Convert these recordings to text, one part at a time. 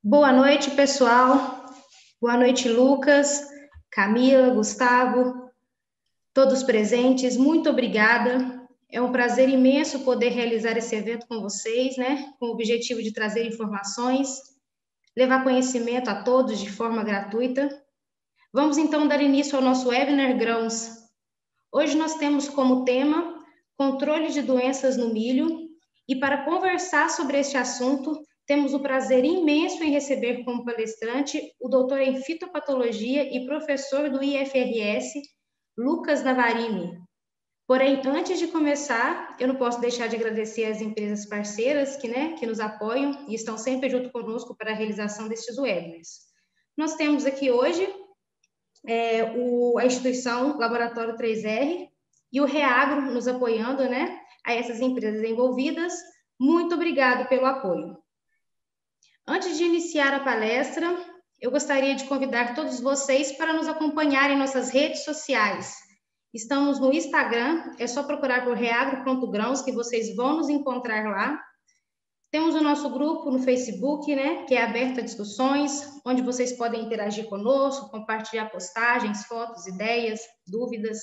Boa noite, pessoal. Boa noite, Lucas, Camila, Gustavo, todos presentes. Muito obrigada. É um prazer imenso poder realizar esse evento com vocês, né? Com o objetivo de trazer informações, levar conhecimento a todos de forma gratuita. Vamos então dar início ao nosso webinar Grãos. Hoje nós temos como tema controle de doenças no milho e para conversar sobre este assunto, temos o prazer imenso em receber como palestrante o doutor em fitopatologia e professor do IFRS, Lucas Navarini. Porém, antes de começar, eu não posso deixar de agradecer às empresas parceiras que nos apoiam e estão sempre junto conosco para a realização destes webinars. Nós temos aqui hoje a instituição Laboratório 3R e o Reagro nos apoiando, né, a essas empresas envolvidas. Muito obrigado pelo apoio. Antes de iniciar a palestra, eu gostaria de convidar todos vocês para nos acompanhar em nossas redes sociais. Estamos no Instagram, é só procurar por reagro.grãos que vocês vão nos encontrar lá. Temos o nosso grupo no Facebook, né, que é aberto a discussões, onde vocês podem interagir conosco, compartilhar postagens, fotos, ideias, dúvidas.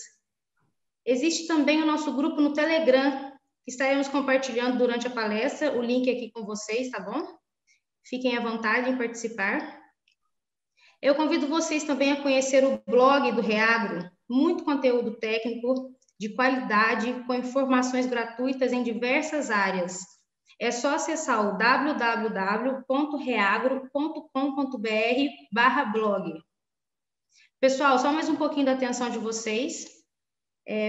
Existe também o nosso grupo no Telegram, que estaremos compartilhando durante a palestra, o link aqui com vocês, tá bom? Fiquem à vontade em participar. Eu convido vocês também a conhecer o blog do Reagro, muito conteúdo técnico, de qualidade, com informações gratuitas em diversas áreas. É só acessar o www.reagro.com.br/blog. Pessoal, só mais um pouquinho da atenção de vocês,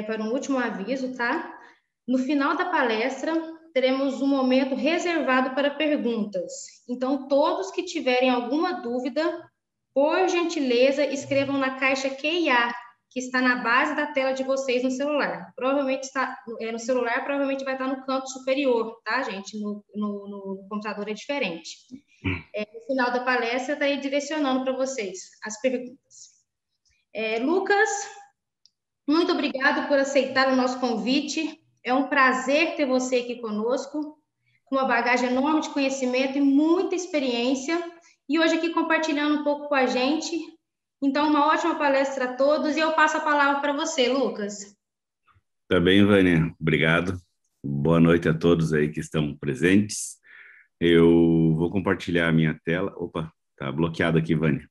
para um último aviso, tá? No final da palestra, teremos um momento reservado para perguntas. Então, todos que tiverem alguma dúvida, por gentileza, escrevam na caixa QIA, que está na base da tela de vocês no celular. Provavelmente está no celular, provavelmente vai estar no canto superior, tá, gente? No computador é diferente. No final da palestra, eu estarei direcionando para vocês as perguntas. Lucas, muito obrigado por aceitar o nosso convite. É um prazer ter você aqui conosco, com uma bagagem enorme de conhecimento e muita experiência, e hoje aqui compartilhando um pouco com a gente. Então, uma ótima palestra a todos, e eu passo a palavra para você, Lucas. Tá bem, Vânia. Obrigado. Boa noite a todos aí que estão presentes. Eu vou compartilhar a minha tela. Opa, tá bloqueado aqui, Vânia.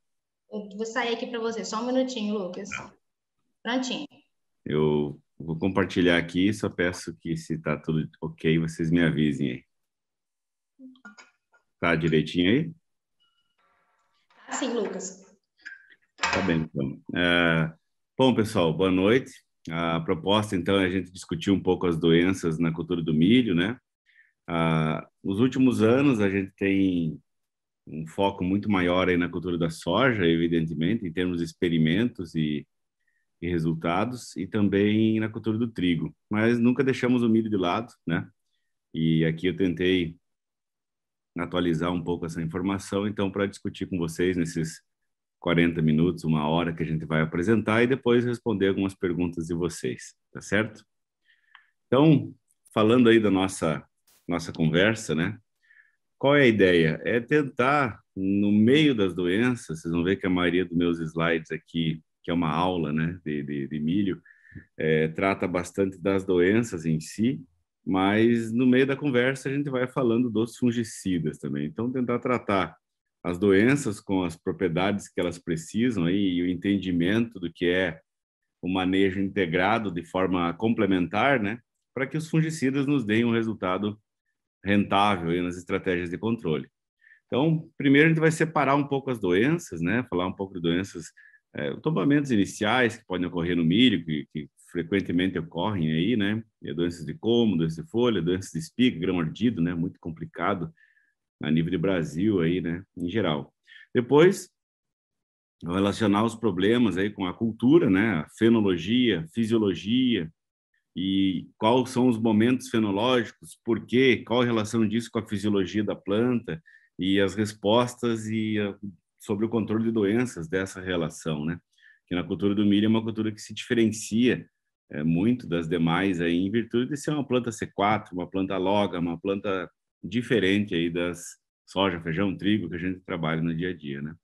Eu vou sair aqui para você, só um minutinho, Lucas. Prontinho. Eu vou compartilhar aqui, só peço que se tá tudo ok, vocês me avisem aí. Tá direitinho aí? Sim, Lucas. Tá bem, então. Bom, pessoal, boa noite. A proposta, então, é a gente discutir um pouco as doenças na cultura do milho, né? Nos últimos anos, a gente tem um foco muito maior aí na cultura da soja, evidentemente, em termos de experimentos e resultados, e também na cultura do trigo. Mas nunca deixamos o milho de lado, né? E aqui eu tentei atualizar um pouco essa informação, então, para discutir com vocês nesses 40 minutos, uma hora que a gente vai apresentar e depois responder algumas perguntas de vocês, tá certo? Então, falando aí da nossa conversa, né? Qual é a ideia? É tentar, no meio das doenças, vocês vão ver que a maioria dos meus slides aqui, que é uma aula, né, de milho, trata bastante das doenças em si, mas no meio da conversa a gente vai falando dos fungicidas também. Então, tentar tratar as doenças com as propriedades que elas precisam aí, e o entendimento do que é o manejo integrado de forma complementar, né, para que os fungicidas nos deem um resultado rentável aí nas estratégias de controle. Então, primeiro a gente vai separar um pouco as doenças, né? Falar um pouco de doenças, tombamentos iniciais que podem ocorrer no milho, que frequentemente ocorrem aí, né? Doenças de colmo, doenças de folha, doenças de espiga, grão ardido, né? Muito complicado a nível de Brasil aí, né? Em geral. Depois, relacionar os problemas aí com a cultura, né? A fenologia, fisiologia, e quais são os momentos fenológicos, por quê, qual a relação disso com a fisiologia da planta e as respostas sobre o controle de doenças dessa relação, né? Que na cultura do milho é uma cultura que se diferencia muito das demais aí, em virtude de ser uma planta C4, uma planta loga, uma planta diferente aí soja, feijão, trigo, que a gente trabalha no dia a dia, né?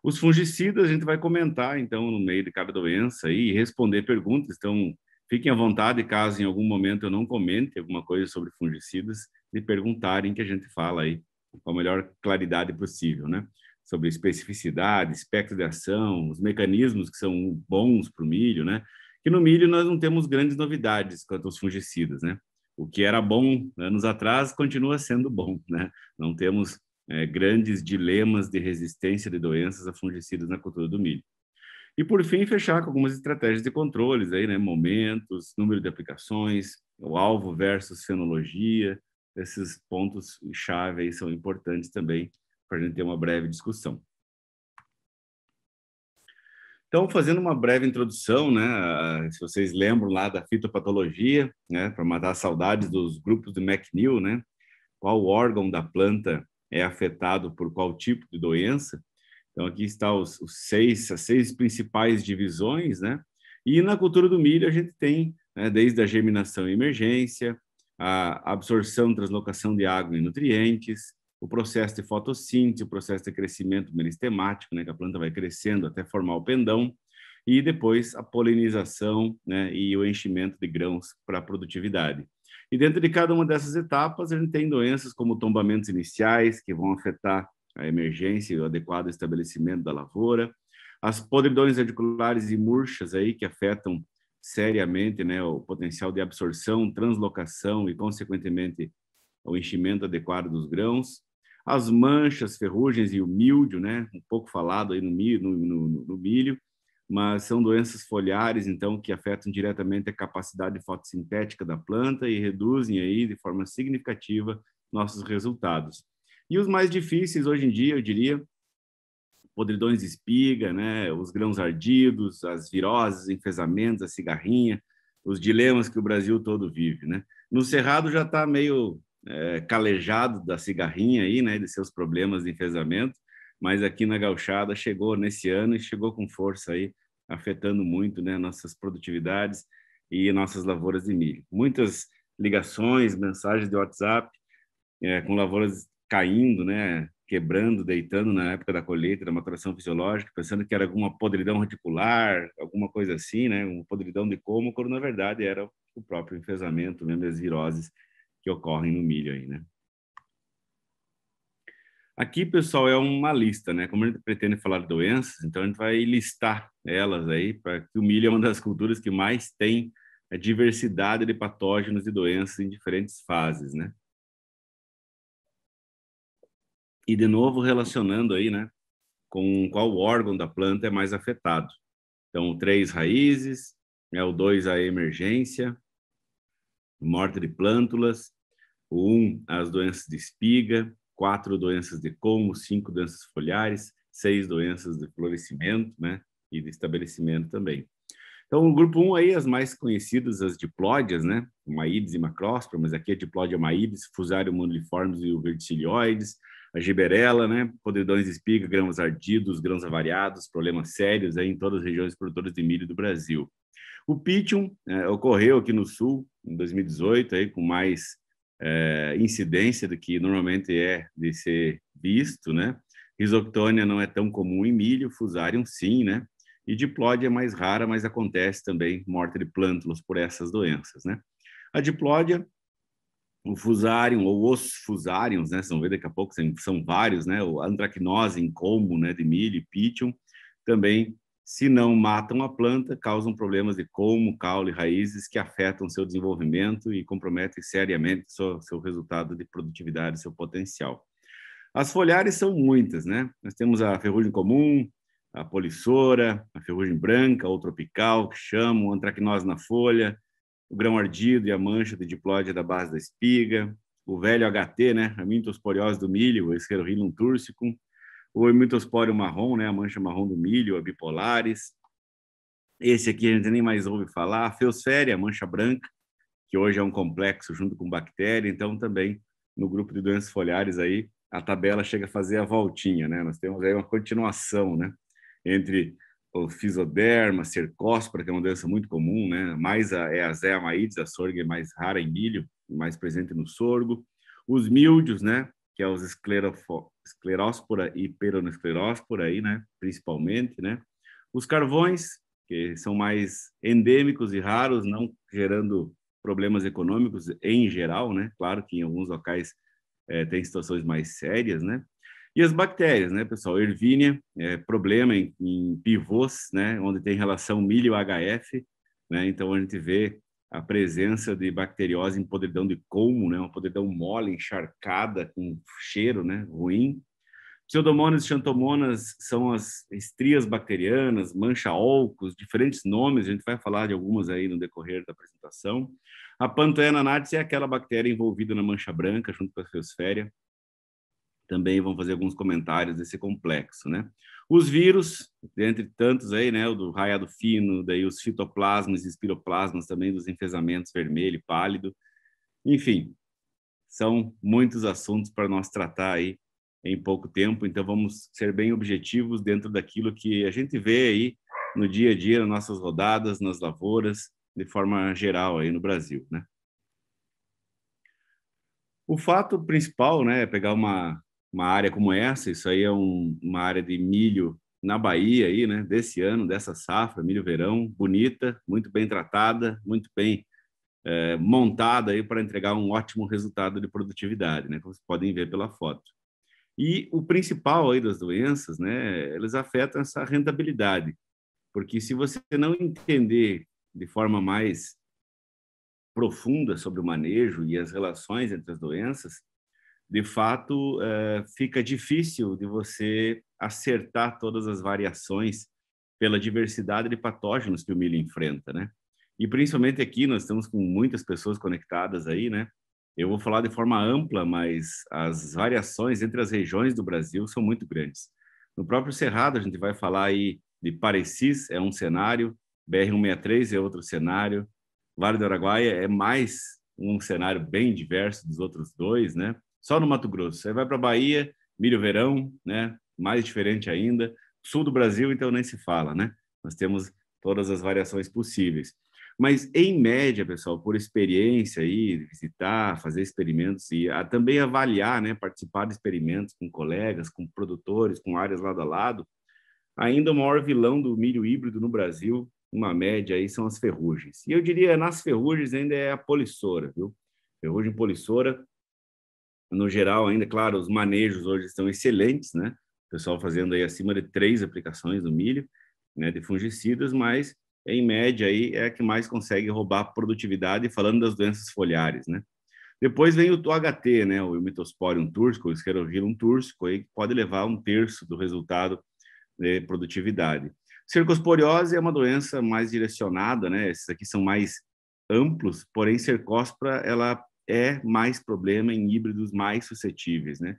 Os fungicidas a gente vai comentar, então, no meio de cada doença e responder perguntas. Então, fiquem à vontade, caso em algum momento eu não comente alguma coisa sobre fungicidas, de perguntarem que a gente fala aí com a melhor claridade possível, né? Sobre especificidade, espectro de ação, os mecanismos que são bons para o milho, né? Que no milho nós não temos grandes novidades quanto aos fungicidas, né? O que era bom anos atrás continua sendo bom, né? Não temos grandes dilemas de resistência de doenças a fungicidas na cultura do milho. E, por fim, fechar com algumas estratégias de controles, aí, né? Momentos, número de aplicações, o alvo versus fenologia, esses pontos-chave aí são importantes também para a gente ter uma breve discussão. Então, fazendo uma breve introdução, né? Se vocês lembram lá da fitopatologia, né? Para matar saudades dos grupos de McNeil, né? Qual órgão da planta é afetado por qual tipo de doença? Então, aqui estão as seis principais divisões, né? E na cultura do milho a gente tem, né, desde a germinação e emergência, a absorção, translocação de água e nutrientes, o processo de fotossíntese, o processo de crescimento meristemático, né, que a planta vai crescendo até formar o pendão, e depois a polinização, né, e o enchimento de grãos para a produtividade. E dentro de cada uma dessas etapas, a gente tem doenças como tombamentos iniciais, que vão afetar a emergência e o adequado estabelecimento da lavoura, as podridões radiculares e murchas aí, que afetam seriamente, né, o potencial de absorção, translocação e, consequentemente, o enchimento adequado dos grãos, as manchas, ferrugens e o míldio, né, um pouco falado aí no milho, mas são doenças foliares, então, que afetam diretamente a capacidade fotossintética da planta e reduzem aí, de forma significativa, nossos resultados. E os mais difíceis, hoje em dia, eu diria, podridões de espiga, né, os grãos ardidos, as viroses, enfesamentos, a cigarrinha, os dilemas que o Brasil todo vive, né? No Cerrado já está meio calejado da cigarrinha aí, né, de seus problemas de enfesamento, mas aqui na Gauchada chegou nesse ano e chegou com força aí, afetando muito, né, nossas produtividades e nossas lavouras de milho. Muitas ligações, mensagens de WhatsApp, com lavouras caindo, né, quebrando, deitando na época da colheita, da maturação fisiológica, pensando que era alguma podridão radicular, alguma coisa assim, né, uma podridão de como, quando na verdade era o próprio enfesamento, mesmo as viroses que ocorrem no milho aí, né. Aqui, pessoal, é uma lista, né? Como a gente pretende falar de doenças, então a gente vai listar elas aí, para que o milho é uma das culturas que mais tem a diversidade de patógenos e doenças em diferentes fases, né? E, de novo, relacionando aí, né, com qual órgão da planta é mais afetado. Então, o 3, raízes, o 2, a emergência, morte de plântulas, o 1, as doenças de espiga, 4 doenças de colmo, 5 doenças foliares, 6 doenças de florescimento, né, e de estabelecimento também. Então, o grupo 1 aí, as mais conhecidas, as diplódias, né, Maídes e Macróspora, mas aqui a diplódia Maídes, Fusarium moniliformes e o verticilioides, a giberela, né, podridões de espiga, grãos ardidos, grãos avariados, problemas sérios aí em todas as regiões produtoras de milho do Brasil. O Pythium ocorreu aqui no sul em 2018 aí com mais incidência do que normalmente é de ser visto, né? Rhizoctônia não é tão comum em milho, Fusarium sim, né? E diplódia é mais rara, mas acontece também morte de plântulas por essas doenças, né? A diplódia, o Fusarium ou os Fusariums, né? Vocês vão ver daqui a pouco, são vários, né? O antracnose em colmo, né? De milho e Pythium também, se não matam a planta, causam problemas de colmo, caule, raízes que afetam seu desenvolvimento e comprometem seriamente seu resultado de produtividade, seu potencial. As foliares são muitas, né? Nós temos a ferrugem comum, a polissora, a ferrugem branca ou tropical, que chamam, antracnose na folha, o grão ardido e a mancha de diplódia da base da espiga, o velho HT, né? A mintosporiose do milho, o Escherichium tursicum, o Hemitosporium marrom, né, a mancha marrom do milho, a bipolares. Esse aqui a gente nem mais ouve falar, a Feosféria, a mancha branca, que hoje é um complexo junto com bactéria, então também no grupo de doenças foliares aí, a tabela chega a fazer a voltinha, né? Nós temos aí uma continuação, né, entre o Physoderma, Cercospora, que é uma doença muito comum, né? Mais a Zea maídes, a sorgo é mais rara em milho, mais presente no sorgo. Os míldios, né? que é os escleróspora e peronoescleróspora aí, né, principalmente, né? Os carvões, que são mais endêmicos e raros, não gerando problemas econômicos em geral, né? Claro que em alguns locais tem situações mais sérias, né? E as bactérias, né, pessoal? Ervínia, problema em pivôs, né, onde tem relação milho-HF, né? Então a gente vê a presença de bacteriose em podridão de colmo, né, uma podridão mole, encharcada, com cheiro, né, ruim. Pseudomonas e xantomonas são as estrias bacterianas, mancha-olcos, diferentes nomes, a gente vai falar de algumas aí no decorrer da apresentação. A Panthoena natis é aquela bactéria envolvida na mancha branca, junto com a Fiosphaeria. Também vão fazer alguns comentários desse complexo, né? Os vírus, dentre tantos aí, né? O do raiado fino, daí os fitoplasmas e espiroplasmas também dos enfesamentos vermelho e pálido. Enfim, são muitos assuntos para nós tratar aí em pouco tempo, então vamos ser bem objetivos dentro daquilo que a gente vê aí no dia a dia, nas nossas rodadas, nas lavouras, de forma geral aí no Brasil, né? O fato principal, né, é pegar uma área como essa, isso aí é uma área de milho na Bahia aí, né, desse ano, dessa safra, milho verão, bonita, muito bem tratada, muito bem montada aí para entregar um ótimo resultado de produtividade, né, como vocês podem ver pela foto. E o principal aí das doenças, né, eles afetam essa rentabilidade, porque se você não entender de forma mais profunda sobre o manejo e as relações entre as doenças, de fato, fica difícil de você acertar todas as variações pela diversidade de patógenos que o milho enfrenta, né? E principalmente aqui nós estamos com muitas pessoas conectadas aí, né? Eu vou falar de forma ampla, mas as variações entre as regiões do Brasil são muito grandes. No próprio Cerrado, a gente vai falar aí de Parecis, é um cenário, BR-163 é outro cenário, Vale do Araguaia é mais um cenário bem diverso dos outros dois, né? Só no Mato Grosso. Você vai para a Bahia, milho verão, né? Mais diferente ainda. Sul do Brasil, então nem se fala, né? Nós temos todas as variações possíveis. Mas, em média, pessoal, por experiência aí, visitar, fazer experimentos e também avaliar, né? Participar de experimentos com colegas, com produtores, com áreas lado a lado, ainda o maior vilão do milho híbrido no Brasil, uma média aí, são as ferrugens. E eu diria, nas ferrugens ainda é a polissora, viu? Ferrugem polissora, no geral, ainda, claro, os manejos hoje estão excelentes, né? O pessoal fazendo aí acima de 3 aplicações no milho, né, de fungicidas, mas em média aí é a que mais consegue roubar produtividade, falando das doenças foliares, né? Depois vem o OHT, né, o Mythosporium turcico, o Sclerovilum turcico, aí que pode levar 1/3 do resultado de produtividade. Cercosporiose é uma doença mais direcionada, né? Esses aqui são mais amplos, porém cercospora ela é mais problema em híbridos mais suscetíveis, né?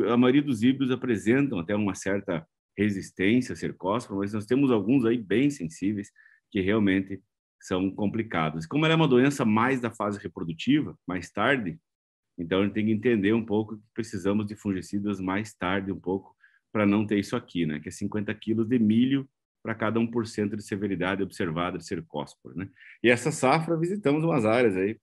A maioria dos híbridos apresentam até uma certa resistência à cercospora, mas nós temos alguns aí bem sensíveis que realmente são complicados. Como ela é uma doença mais da fase reprodutiva, mais tarde, então a gente tem que entender um pouco que precisamos de fungicidas mais tarde um pouco para não ter isso aqui, né? Que é 50 quilos de milho para cada 1% de severidade observada de cercóspora, né? E essa safra visitamos umas áreas aí,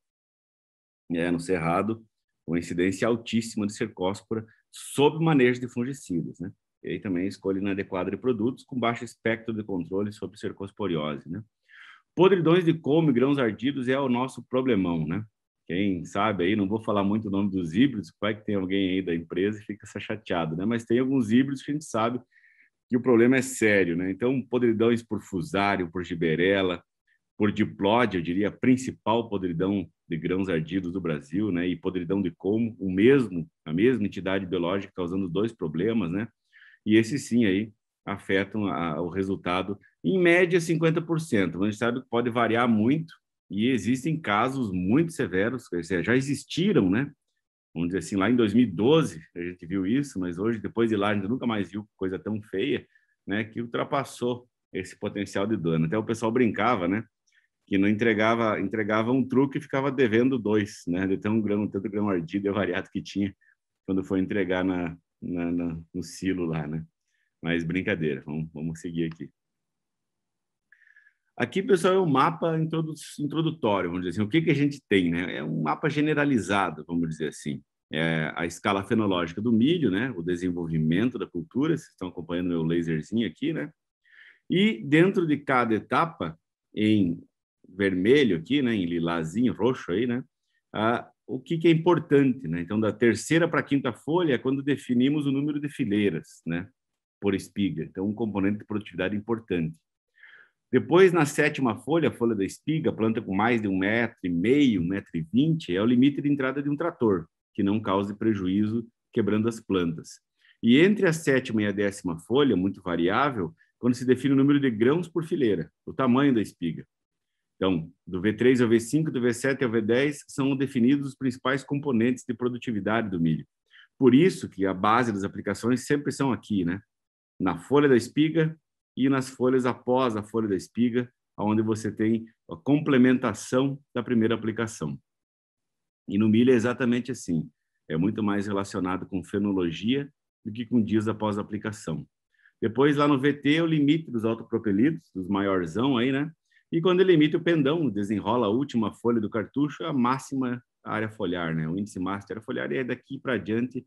no Cerrado, com incidência altíssima de cercóspora sob manejo de fungicidas, né? E aí também escolha inadequada de produtos com baixo espectro de controle sobre cercosporiose, né? Podridões de colme, grãos ardidos é o nosso problemão, né? Quem sabe aí, não vou falar muito o nome dos híbridos, vai que tem alguém aí da empresa e fica chateado, né? Mas tem alguns híbridos que a gente sabe que o problema é sério, né? Então, podridões por fusário, por giberela, por diplódia, eu diria, a principal podridão de grãos ardidos do Brasil, né? E podridão de colmo, a mesma entidade biológica causando dois problemas, né? E esses sim aí afetam o resultado, em média 50%. A gente sabe que pode variar muito e existem casos muito severos, quer dizer, já existiram, né? Vamos dizer assim, lá em 2012 a gente viu isso, mas hoje, depois de lá, a gente nunca mais viu coisa tão feia, né? Que ultrapassou esse potencial de dano. Até o pessoal brincava, né? Que não entregava um truque e ficava devendo dois, né? De tanto grão ardido e avariado que tinha quando foi entregar no silo lá, né? Mas brincadeira, vamos seguir aqui. Aqui, pessoal, é um mapa introdutório, vamos dizer assim. O que a gente tem, né? É um mapa generalizado, vamos dizer assim. a escala fenológica do milho, né? O desenvolvimento da cultura, vocês estão acompanhando meu laserzinho aqui, né? E dentro de cada etapa, em vermelho aqui, né? Em lilazinho, roxo aí, né? O que é importante, né? Então, da terceira para a quinta folha é quando definimos o número de fileiras, né? Por espiga. Então, um componente de produtividade importante. Depois, na sétima folha, a folha da espiga, planta com mais de 1,5 m, 1,20 m, é o limite de entrada de um trator, que não cause prejuízo quebrando as plantas. E entre a sétima e a 10ª folha, muito variável, quando se define o número de grãos por fileira, o tamanho da espiga. Então, do V3 ao V5, do V7 ao V10, são definidos os principais componentes de produtividade do milho. Por isso que a base das aplicações sempre são aqui, né? Na folha da espiga e nas folhas após a folha da espiga, onde você tem a complementação da primeira aplicação. E no milho é exatamente assim. É muito mais relacionado com fenologia do que com dias após a aplicação. Depois, lá no VT, é o limite dos autopropelidos, dos maiorzão aí, né? E quando ele limita o pendão, desenrola a última folha do cartucho, a máxima área foliar, né? O índice máximo da área foliar, e daqui para diante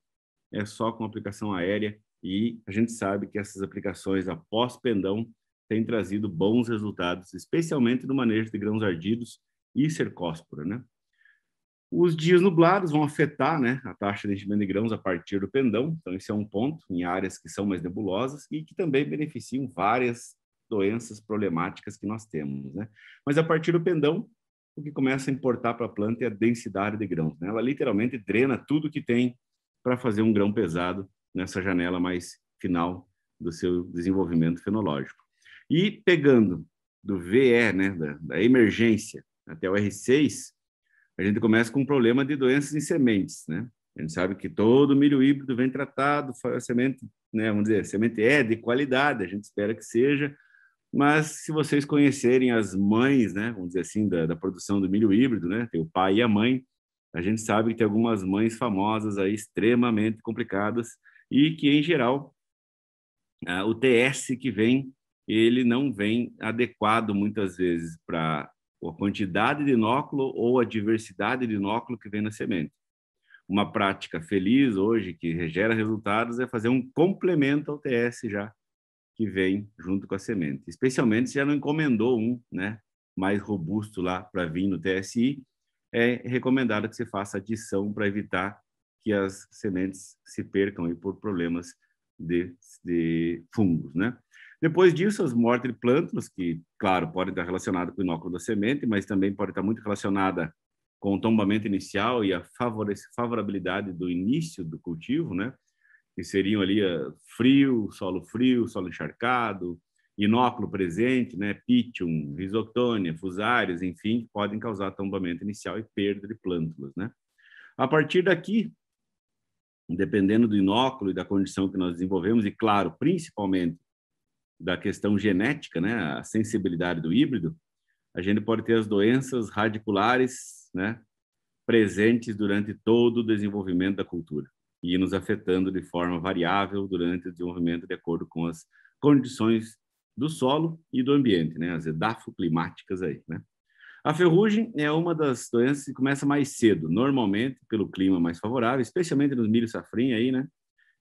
é só com aplicação aérea, e a gente sabe que essas aplicações após pendão têm trazido bons resultados, especialmente no manejo de grãos ardidos e cercóspora, né? Os dias nublados vão afetar, né, a taxa de enchimento de grãos a partir do pendão, então esse é um ponto em áreas que são mais nebulosas e que também beneficiam várias doenças problemáticas que nós temos, né? Mas a partir do pendão, o que começa a importar para a planta é a densidade de grãos, né? Ela literalmente drena tudo que tem para fazer um grão pesado nessa janela mais final do seu desenvolvimento fenológico. E pegando do VE, né, da emergência até o R6, a gente começa com um problema de doenças em sementes, né? A gente sabe que todo milho híbrido vem tratado, a semente, né, vamos dizer, a semente é de qualidade, a gente espera que seja, mas se vocês conhecerem as mães, né, vamos dizer assim, da produção do milho híbrido, né, tem o pai e a mãe, a gente sabe que tem algumas mães famosas aí, extremamente complicadas, e que, em geral, o TS que vem, ele não vem adequado muitas vezes para a quantidade de inóculo ou a diversidade de inóculo que vem na semente. Uma prática feliz hoje, que gera resultados, é fazer um complemento ao TS já, que vem junto com a semente. Especialmente se já não encomendou um, né, mais robusto lá para vir no TSI, é recomendado que você faça adição para evitar que as sementes se percam aí por problemas de fungos, né? Depois disso, as mortes de plântulas, que, claro, podem estar relacionadas com o inóculo da semente, mas também pode estar muito relacionada com o tombamento inicial e a favorabilidade do início do cultivo, né? Que seriam ali frio, solo encharcado, inóculo presente, né? Pythium, Rhizoctonia, fusários, enfim, podem causar tombamento inicial e perda de plântulas, né? A partir daqui, dependendo do inóculo e da condição que nós desenvolvemos, e claro, principalmente da questão genética, né, a sensibilidade do híbrido, a gente pode ter as doenças radiculares, né, presentes durante todo o desenvolvimento da cultura e nos afetando de forma variável durante o desenvolvimento de acordo com as condições do solo e do ambiente, né, as edafoclimáticas aí, né. A ferrugem é uma das doenças que começa mais cedo, normalmente pelo clima mais favorável, especialmente nos milho safrinha aí, né?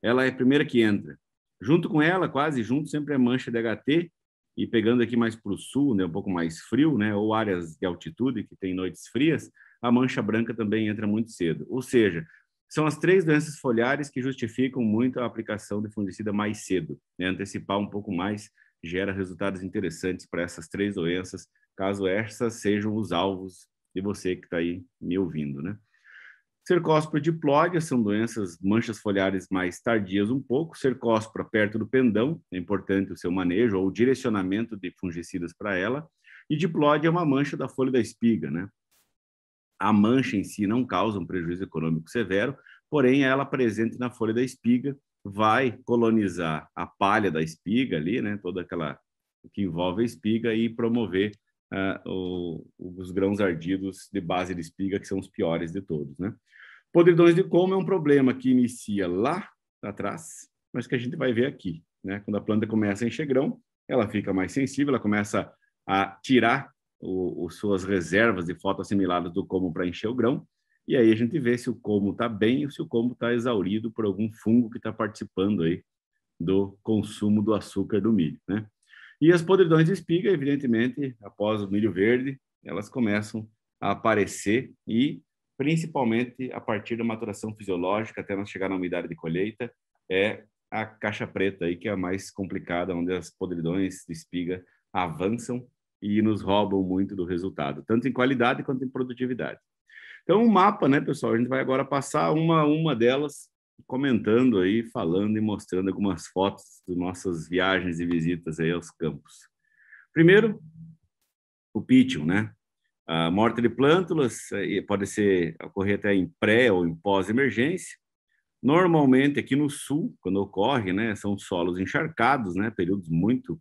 Ela é a primeira que entra. Junto com ela, quase junto, sempre é mancha de HT, e pegando aqui mais para o sul, né, um pouco mais frio, né, ou áreas de altitude que tem noites frias, a mancha branca também entra muito cedo. Ou seja, são as 3 doenças foliares que justificam muito a aplicação de fungicida mais cedo, né? Antecipar um pouco mais gera resultados interessantes para essas 3 doenças, caso essas sejam os alvos de você que está aí me ouvindo, né? Cercóspora diplóide são doenças, manchas foliares mais tardias um pouco. Cercóspora perto do pendão, é importante o seu manejo ou o direcionamento de fungicidas para ela. E diplóide é uma mancha da folha da espiga, né? A mancha em si não causa um prejuízo econômico severo, porém ela presente na folha da espiga vai colonizar a palha da espiga ali, né? Toda aquela que envolve a espiga e promover os grãos ardidos de base de espiga, que são os piores de todos, né? Podridões de colmo é um problema que inicia lá atrás, mas que a gente vai ver aqui, né? Quando a planta começa a encher grão, ela fica mais sensível, ela começa a tirar suas reservas de fotoassimiladas do colmo para encher o grão, e aí a gente vê se o colmo está bem ou se o colmo está exaurido por algum fungo que está participando aí do consumo do açúcar do milho, né? E as podridões de espiga, evidentemente, após o milho verde, elas começam a aparecer e, principalmente, a partir da maturação fisiológica, até nós chegar na umidade de colheita, é a caixa preta aí, que é a mais complicada, onde as podridões de espiga avançam e nos roubam muito do resultado, tanto em qualidade quanto em produtividade. Então, um mapa, né, pessoal? A gente vai agora passar uma a uma delas, comentando aí, falando e mostrando algumas fotos de nossas viagens e visitas aí aos campos. Primeiro, o pítio, né? A morte de plântulas pode ocorrer até em pré ou em pós-emergência. Normalmente, aqui no sul, quando ocorre, né, são solos encharcados, né, períodos muito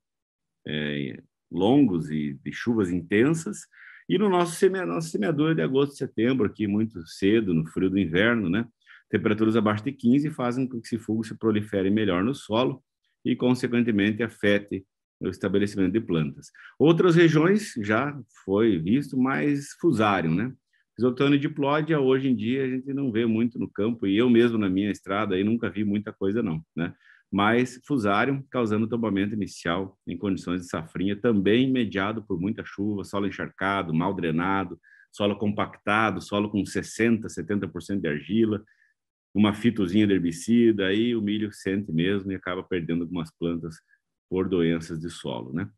longos e de chuvas intensas. E no nossa semeadura de agosto e setembro, aqui muito cedo, no frio do inverno, né, temperaturas abaixo de 15 fazem com que esse fungo se prolifere melhor no solo e, consequentemente, afete o estabelecimento de plantas. Outras regiões já foi visto mais fusário, né? Isotônio e diplódia, hoje em dia, a gente não vê muito no campo, e eu mesmo, na minha estrada, aí nunca vi muita coisa, não, né? Mas fusário, causando tombamento inicial em condições de safrinha, também mediado por muita chuva, solo encharcado, mal drenado, solo compactado, solo com 60%, 70% de argila, uma fitozinha de herbicida, aí o milho sente mesmo e acaba perdendo algumas plantas por doenças de solo, né?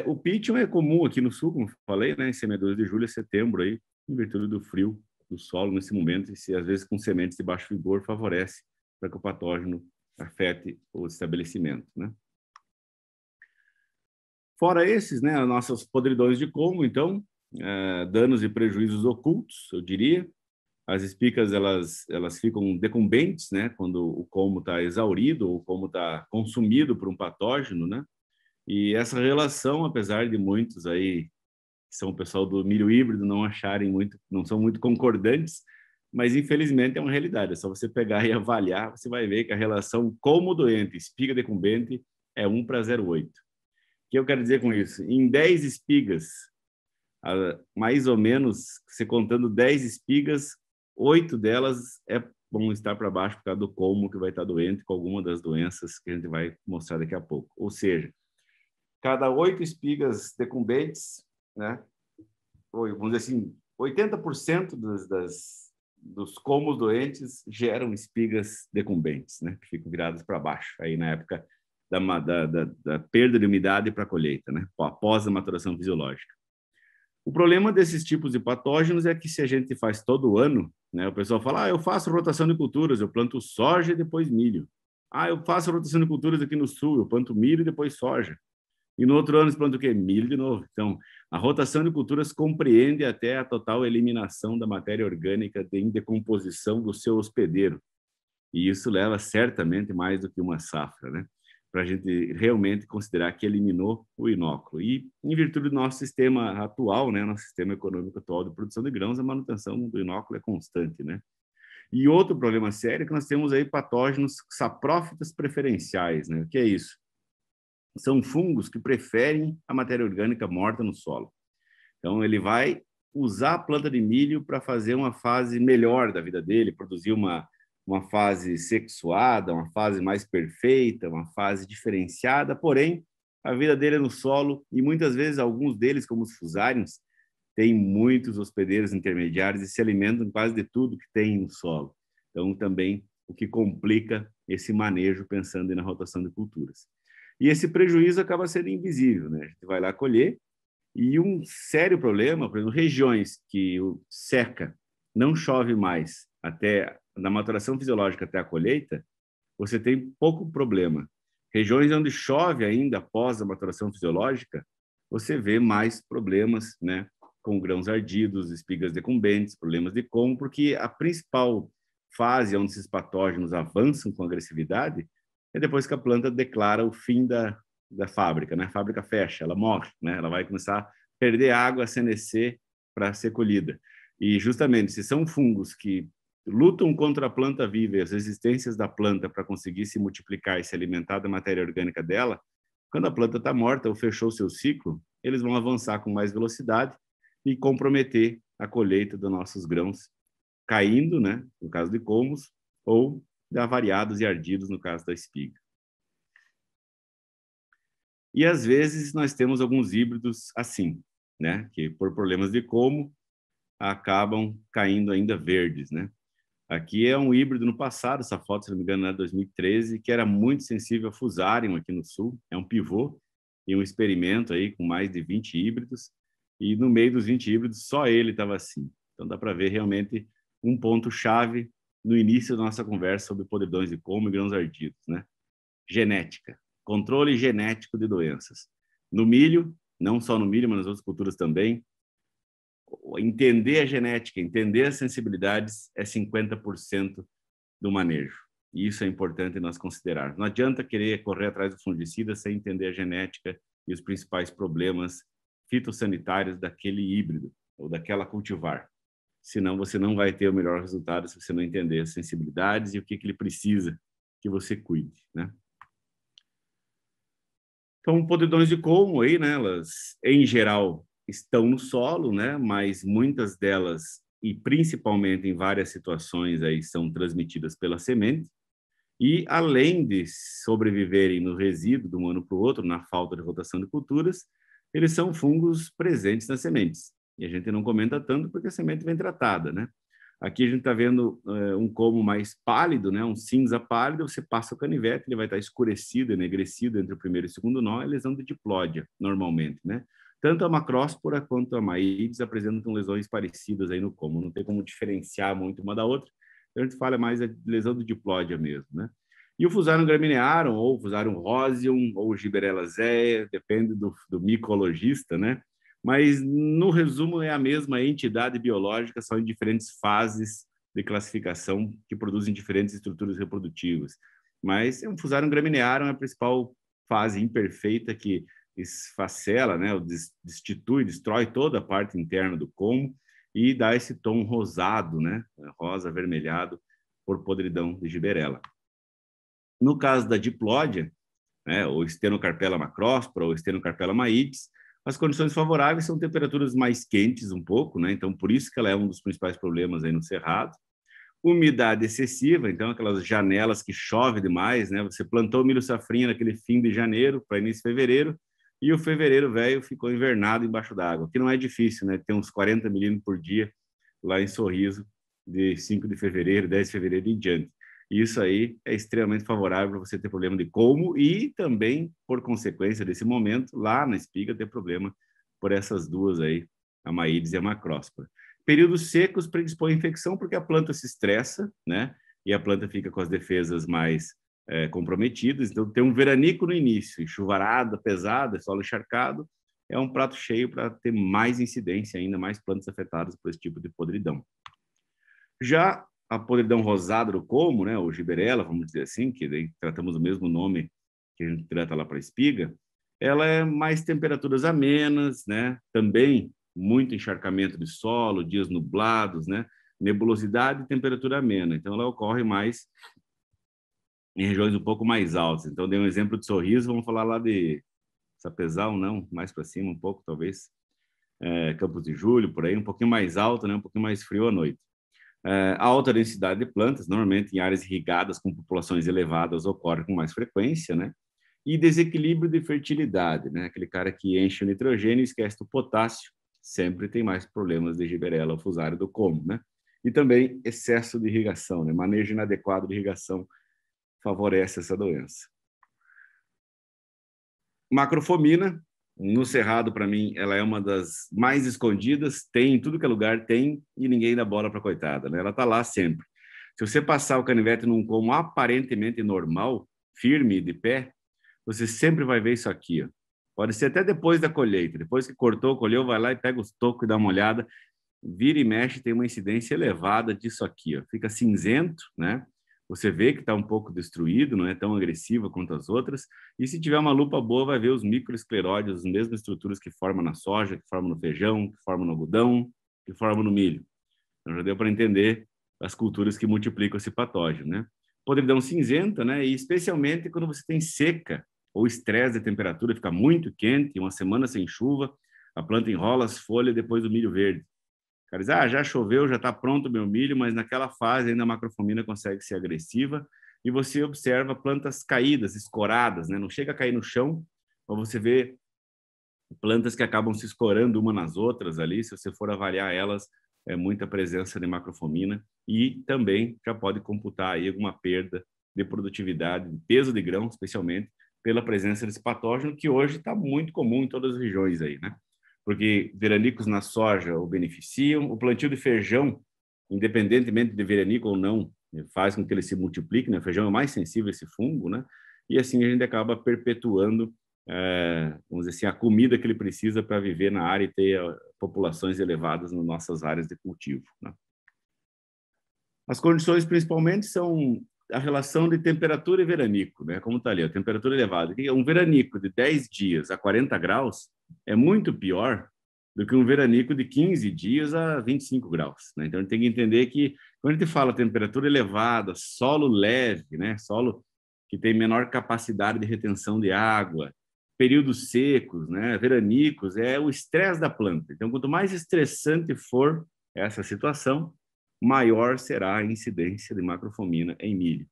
O pítio é comum aqui no sul, como falei, né, em semeaduras de julho a setembro, aí, em virtude do frio do solo nesse momento, e se às vezes com sementes de baixo vigor favorece para que o patógeno afete o estabelecimento, né? Fora esses, né, as nossas podridões de colmo, então, danos e prejuízos ocultos, eu diria. As espigas, elas ficam decumbentes, né, quando o colmo está exaurido ou o colmo está consumido por um patógeno, né? E essa relação, apesar de muitos aí, que são o pessoal do milho híbrido, não acharem muito, não são muito concordantes, mas infelizmente é uma realidade. É só você pegar e avaliar, você vai ver que a relação colmo doente, espiga decumbente, é 1:0,8. O que eu quero dizer com isso? Em 10 espigas, mais ou menos, você contando 10 espigas, 8 delas vão estar para baixo por causa do colmo que vai estar doente com alguma das doenças que a gente vai mostrar daqui a pouco. Ou seja, cada 8 espigas decumbentes, né, vamos dizer assim, 80% dos colmos doentes geram espigas decumbentes, né, que ficam viradas para baixo, aí na época da perda de umidade para a colheita, né, após a maturação fisiológica. O problema desses tipos de patógenos é que se a gente faz todo ano, né, o pessoal fala, eu faço rotação de culturas, eu planto soja e depois milho. Eu faço rotação de culturas aqui no sul, eu planto milho e depois soja. E no outro ano você planta o quê? Milho de novo. Então, a rotação de culturas compreende até a total eliminação da matéria orgânica em decomposição do seu hospedeiro. E isso leva certamente mais do que uma safra, né? Para a gente realmente considerar que eliminou o inóculo. E, em virtude do nosso sistema atual, né, nosso sistema econômico atual de produção de grãos, a manutenção do inóculo é constante, né? E outro problema sério é que nós temos aí patógenos saprófitas preferenciais, né? O que é isso? São fungos que preferem a matéria orgânica morta no solo. Então, ele vai usar a planta de milho para fazer uma fase melhor da vida dele, produzir uma fase sexuada, uma fase mais perfeita, uma fase diferenciada, porém, a vida dele é no solo e muitas vezes alguns deles, como os fusários, têm muitos hospedeiros intermediários e se alimentam quase de tudo que tem no solo. Então, também o que complica esse manejo pensando na rotação de culturas. E esse prejuízo acaba sendo invisível, né? A gente vai lá colher e um sério problema, por exemplo, regiões que seca, não chove mais até da maturação fisiológica até a colheita, você tem pouco problema. Regiões onde chove ainda após a maturação fisiológica, você vê mais problemas, né, com grãos ardidos, espigas decumbentes, problemas de colmo, porque a principal fase onde esses patógenos avançam com agressividade é depois que a planta declara o fim da fábrica, né? A fábrica fecha, ela morre, né? Ela vai começar a perder água, a senescer para ser colhida. E justamente, se são fungos que lutam contra a planta viva e as resistências da planta para conseguir se multiplicar e se alimentar da matéria orgânica dela, quando a planta está morta ou fechou o seu ciclo, eles vão avançar com mais velocidade e comprometer a colheita dos nossos grãos caindo, né, no caso de colmos, ou de avariados e ardidos, no caso da espiga. E, às vezes, nós temos alguns híbridos assim, né, que por problemas de colmo acabam caindo ainda verdes, né. Aqui é um híbrido no passado, essa foto, se não me engano, é de 2013, que era muito sensível a Fusarium aqui no sul, é um pivô, e um experimento aí com mais de 20 híbridos, e no meio dos 20 híbridos, só ele estava assim. Então dá para ver realmente um ponto-chave no início da nossa conversa sobre podridões de colmo e grãos ardidos, né? Genética, controle genético de doenças. No milho, não só no milho, mas nas outras culturas também, entender a genética, entender as sensibilidades é 50% do manejo. E isso é importante nós considerar. Não adianta querer correr atrás do fungicida sem entender a genética e os principais problemas fitossanitários daquele híbrido ou daquela cultivar. Senão você não vai ter o melhor resultado se você não entender as sensibilidades e o que ele precisa que você cuide, né? Então, podridões de colmo aí, né? Elas, em geral, estão no solo, né? Mas muitas delas, e principalmente em várias situações, aí são transmitidas pela semente. E, além de sobreviverem no resíduo de um ano para o outro, na falta de rotação de culturas, eles são fungos presentes nas sementes. E a gente não comenta tanto porque a semente vem tratada, né? Aqui a gente está vendo um colmo mais pálido, né? Um cinza pálido, você passa o canivete, ele vai estar escurecido, enegrecido entre o primeiro e o segundo nó, é lesão de diplódia, normalmente, né? Tanto a macróspora quanto a maídes apresentam lesões parecidas aí no colmo, não tem como diferenciar muito uma da outra, então a gente fala mais a lesão do diplódia mesmo, né? E o Fusarium graminearum, ou Fusarium roseum, ou Gibberella zeae, depende do micologista, né? Mas, no resumo, é a mesma entidade biológica, só em diferentes fases de classificação que produzem diferentes estruturas reprodutivas. Mas um Fusarium graminearum é a principal fase imperfeita que esfacela, né, destitui, destrói toda a parte interna do colmo e dá esse tom rosado, né, rosa avermelhado, por podridão de Gibberella. No caso da diplódia, né, ou Stenocarpella macróspora ou Stenocarpella maídes, as condições favoráveis são temperaturas mais quentes um pouco, né? Então por isso que ela é um dos principais problemas aí no cerrado. Umidade excessiva, então aquelas janelas que chove demais, né? Você plantou o milho safrinha naquele fim de janeiro para início de fevereiro e o fevereiro velho ficou invernado embaixo d'água, que não é difícil, né? Tem uns 40 milímetros por dia lá em Sorriso, de 5 de fevereiro, 10 de fevereiro em diante. Isso aí é extremamente favorável para você ter problema de colmo e também, por consequência desse momento, lá na espiga ter problema por essas duas aí, a maídes e a macróspora. Períodos secos predispõem à infecção porque a planta se estressa, né? E a planta fica com as defesas mais comprometidas. Então, ter um veranico no início, chuvarada pesada, solo encharcado, é um prato cheio para ter mais incidência ainda, mais plantas afetadas por esse tipo de podridão. Já a podridão rosada do colmo, né, ou Gibberella, vamos dizer assim, que daí tratamos o mesmo nome que a gente trata lá para a espiga, ela é mais temperaturas amenas, né, também muito encharcamento de solo, dias nublados, né, nebulosidade e temperatura amena. Então, ela ocorre mais em regiões um pouco mais altas. Então, dei um exemplo de Sorriso, vamos falar lá de Sapezal, não, mais para cima um pouco, talvez, Campos de Julho, por aí, um pouquinho mais alto, né, um pouquinho mais frio à noite. A alta densidade de plantas, normalmente em áreas irrigadas com populações elevadas, ocorre com mais frequência, né? E desequilíbrio de fertilidade, né? Aquele cara que enche o nitrogênio e esquece do potássio, sempre tem mais problemas de Gibberella fusário do colmo, né? E também excesso de irrigação, né? Manejo inadequado de irrigação favorece essa doença. Macrofomina, no cerrado, para mim, ela é uma das mais escondidas, tem em tudo que é lugar, tem, e ninguém dá bola para a coitada, né? Ela está lá sempre. Se você passar o canivete num colmo aparentemente normal, firme, de pé, você sempre vai ver isso aqui, ó. Pode ser até depois da colheita, depois que cortou, colheu, vai lá e pega os tocos e dá uma olhada, vira e mexe, tem uma incidência elevada disso aqui, ó. Fica cinzento, né? Você vê que está um pouco destruído, não é tão agressiva quanto as outras. E se tiver uma lupa boa, vai ver os microescleróides, as mesmas estruturas que formam na soja, que formam no feijão, que formam no algodão, que formam no milho. Então já deu para entender as culturas que multiplicam esse patógeno, né? Podridão cinzenta, né? E especialmente quando você tem seca ou estresse de temperatura, fica muito quente, uma semana sem chuva, a planta enrola as folhas depois do milho verde. cara diz, já choveu, já está pronto o meu milho, mas naquela fase ainda a macrofomina consegue ser agressiva e você observa plantas caídas, escoradas, né? Não chega a cair no chão, mas você vê plantas que acabam se escorando uma nas outras ali, se você for avaliar elas, é muita presença de macrofomina e também já pode computar aí alguma perda de produtividade, de peso de grão, especialmente pela presença desse patógeno, que hoje está muito comum em todas as regiões aí, né? Porque veranicos na soja o beneficiam, o plantio de feijão, independentemente de veranico ou não, faz com que ele se multiplique, né? O feijão é mais sensível a esse fungo, né? E assim a gente acaba perpetuando vamos dizer assim, a comida que ele precisa para viver na área e ter populações elevadas nas nossas áreas de cultivo, né? As condições principalmente são a relação de temperatura e veranico, né? Como está ali, a temperatura elevada. Um veranico de 10 dias a 40 graus é muito pior do que um veranico de 15 dias a 25 graus, né? Então, a gente tem que entender que, quando a gente fala temperatura elevada, solo leve, né? Solo que tem menor capacidade de retenção de água, períodos secos, né? Veranicos, é o estresse da planta. Então, quanto mais estressante for essa situação, maior será a incidência de macrofomina em milho.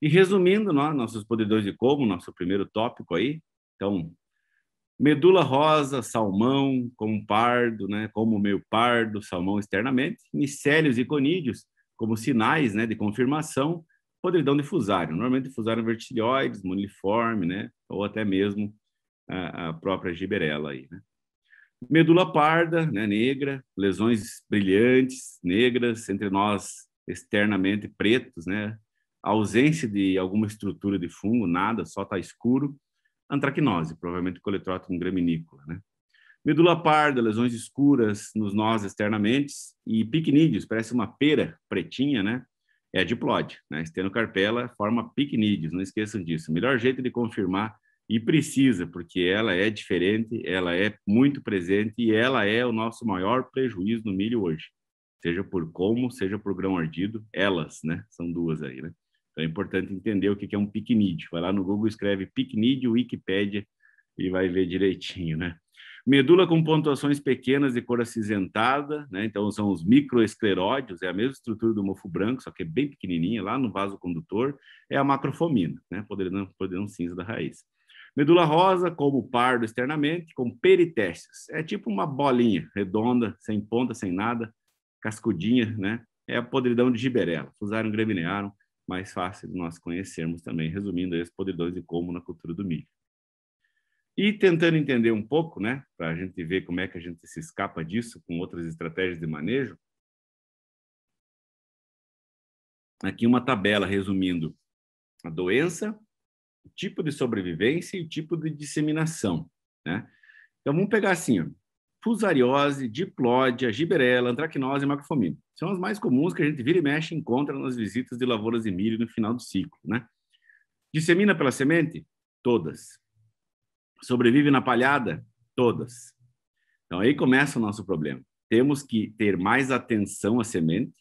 E resumindo, nossos podridões de como, nosso primeiro tópico aí, então, medula rosa, salmão, como pardo, né, como meio pardo, salmão externamente, micélios e conídeos, como sinais, né, de confirmação, podridão de fusário, normalmente fusário verticilioides, moniliforme, né, ou até mesmo a própria giberela aí, né. Medula parda, né, negra, lesões brilhantes, negras, entre nós externamente pretos, né, ausência de alguma estrutura de fungo, nada, só está escuro. Antracnose, provavelmente coletrótomo graminícola, né. Medula parda, lesões escuras nos nós externamente e picnídeos, parece uma pera pretinha, né, é a diplóide, né, estenocarpela forma picnídeos, não esqueçam disso. O melhor jeito de confirmar, e precisa, porque ela é diferente, ela é muito presente e ela é o nosso maior prejuízo no milho hoje, seja por como, seja por grão ardido, elas, né, são duas aí, né. Então é importante entender o que é um picnídeo. Vai lá no Google, escreve picnídeo, Wikipédia, e vai ver direitinho, né. Medula com pontuações pequenas de cor acinzentada, né? Então são os microescleródios, é a mesma estrutura do mofo branco, só que é bem pequenininha, lá no vaso condutor, é a macrofomina, né? Podridão cinza da raiz. Medula rosa, como pardo externamente, com peritécios. É tipo uma bolinha redonda, sem ponta, sem nada, cascudinha, né? É a podridão de giberela. Fusarium graminearum, mais fácil de nós conhecermos também, resumindo aí as podridões de como na cultura do milho. E tentando entender um pouco, né, para a gente ver como é que a gente se escapa disso com outras estratégias de manejo. Aqui uma tabela resumindo a doença, o tipo de sobrevivência e o tipo de disseminação, né? Então vamos pegar assim, ó, fusariose, diplódia, giberela, antracnose e macrofomina. São as mais comuns que a gente vira e mexe e encontra nas visitas de lavouras de milho no final do ciclo, né? Dissemina pela semente? Todas. Sobrevive na palhada? Todas. Então, aí começa o nosso problema. Temos que ter mais atenção à semente.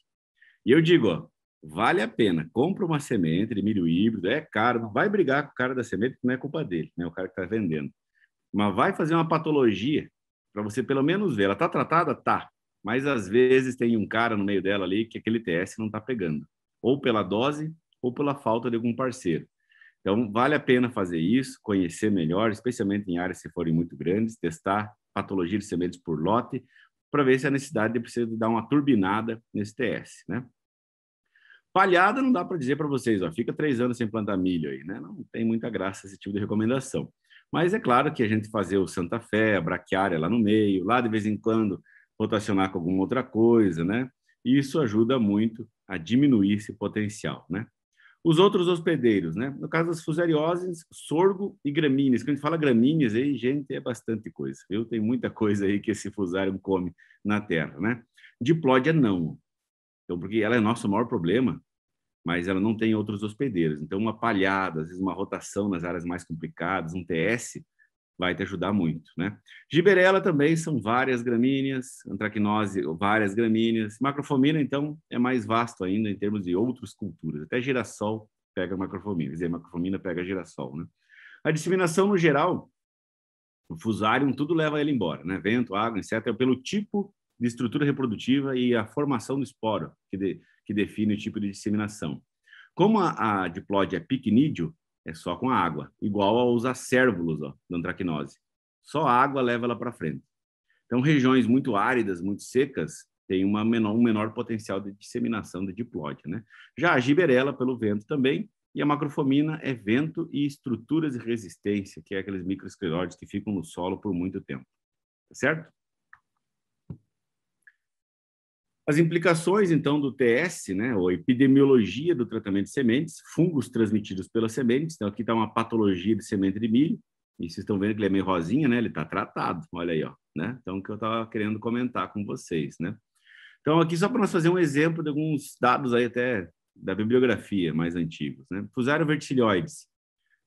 E eu digo, ó, vale a pena. Compra uma semente de milho híbrido, é caro, não vai brigar com o cara da semente, que não é culpa dele, né? O cara que está vendendo. Mas vai fazer uma patologia para você pelo menos ver. Ela está tratada? Tá. Mas às vezes tem um cara no meio dela ali que aquele TS não está pegando. Ou pela dose, ou pela falta de algum parceiro. Então, vale a pena fazer isso, conhecer melhor, especialmente em áreas que forem muito grandes, testar patologia de sementes por lote, para ver se a necessidade precisa dar uma turbinada nesse TS, né? Palhada não dá para dizer para vocês, ó, fica 3 anos sem plantar milho aí, né? Não tem muita graça esse tipo de recomendação. Mas é claro que a gente fazer o Santa Fé, a braquiária lá no meio, lá de vez em quando rotacionar com alguma outra coisa, né? E isso ajuda muito a diminuir esse potencial, né? Os outros hospedeiros, né? No caso das fusarioses, sorgo e gramíneas. Quando a gente fala gramíneas, aí, gente, é bastante coisa, viu? Tem muita coisa aí que esse fusário come na terra, né? Diplódia não. Então, porque ela é nosso maior problema, mas ela não tem outros hospedeiros. Então, uma palhada, às vezes uma rotação nas áreas mais complicadas, um TS, vai te ajudar muito, né? Giberela também são várias gramíneas, antracnose, várias gramíneas. Macrofomina, então, é mais vasto ainda em termos de outras culturas. Até girassol pega macrofomina, quer dizer, macrofomina pega girassol, né? A disseminação, no geral, O Fusarium, tudo leva ele embora, né? Vento, água, inseto, é pelo tipo de estrutura reprodutiva e a formação do esporo que define o tipo de disseminação. Como a diplóide é picnídeo, é só com a água, igual aos acérvulos, ó, da antracnose. Só a água leva ela para frente. Então, regiões muito áridas, muito secas, têm um menor potencial de disseminação de diplóide, né? Já a giberela, pelo vento também, e a macrofomina é vento e estruturas de resistência, que é aqueles microescleróides que ficam no solo por muito tempo. Tá certo? As implicações, então, do TS, né, ou epidemiologia do tratamento de sementes, fungos transmitidos pelas sementes. Então, aqui está uma patologia de semente de milho, e vocês estão vendo que ele é meio rosinha, né? Ele está tratado, olha aí, ó, né? Então, o que eu estava querendo comentar com vocês, né? Então, aqui só para nós fazer um exemplo de alguns dados aí até da bibliografia mais antigos, né? Fusarium verticilioides.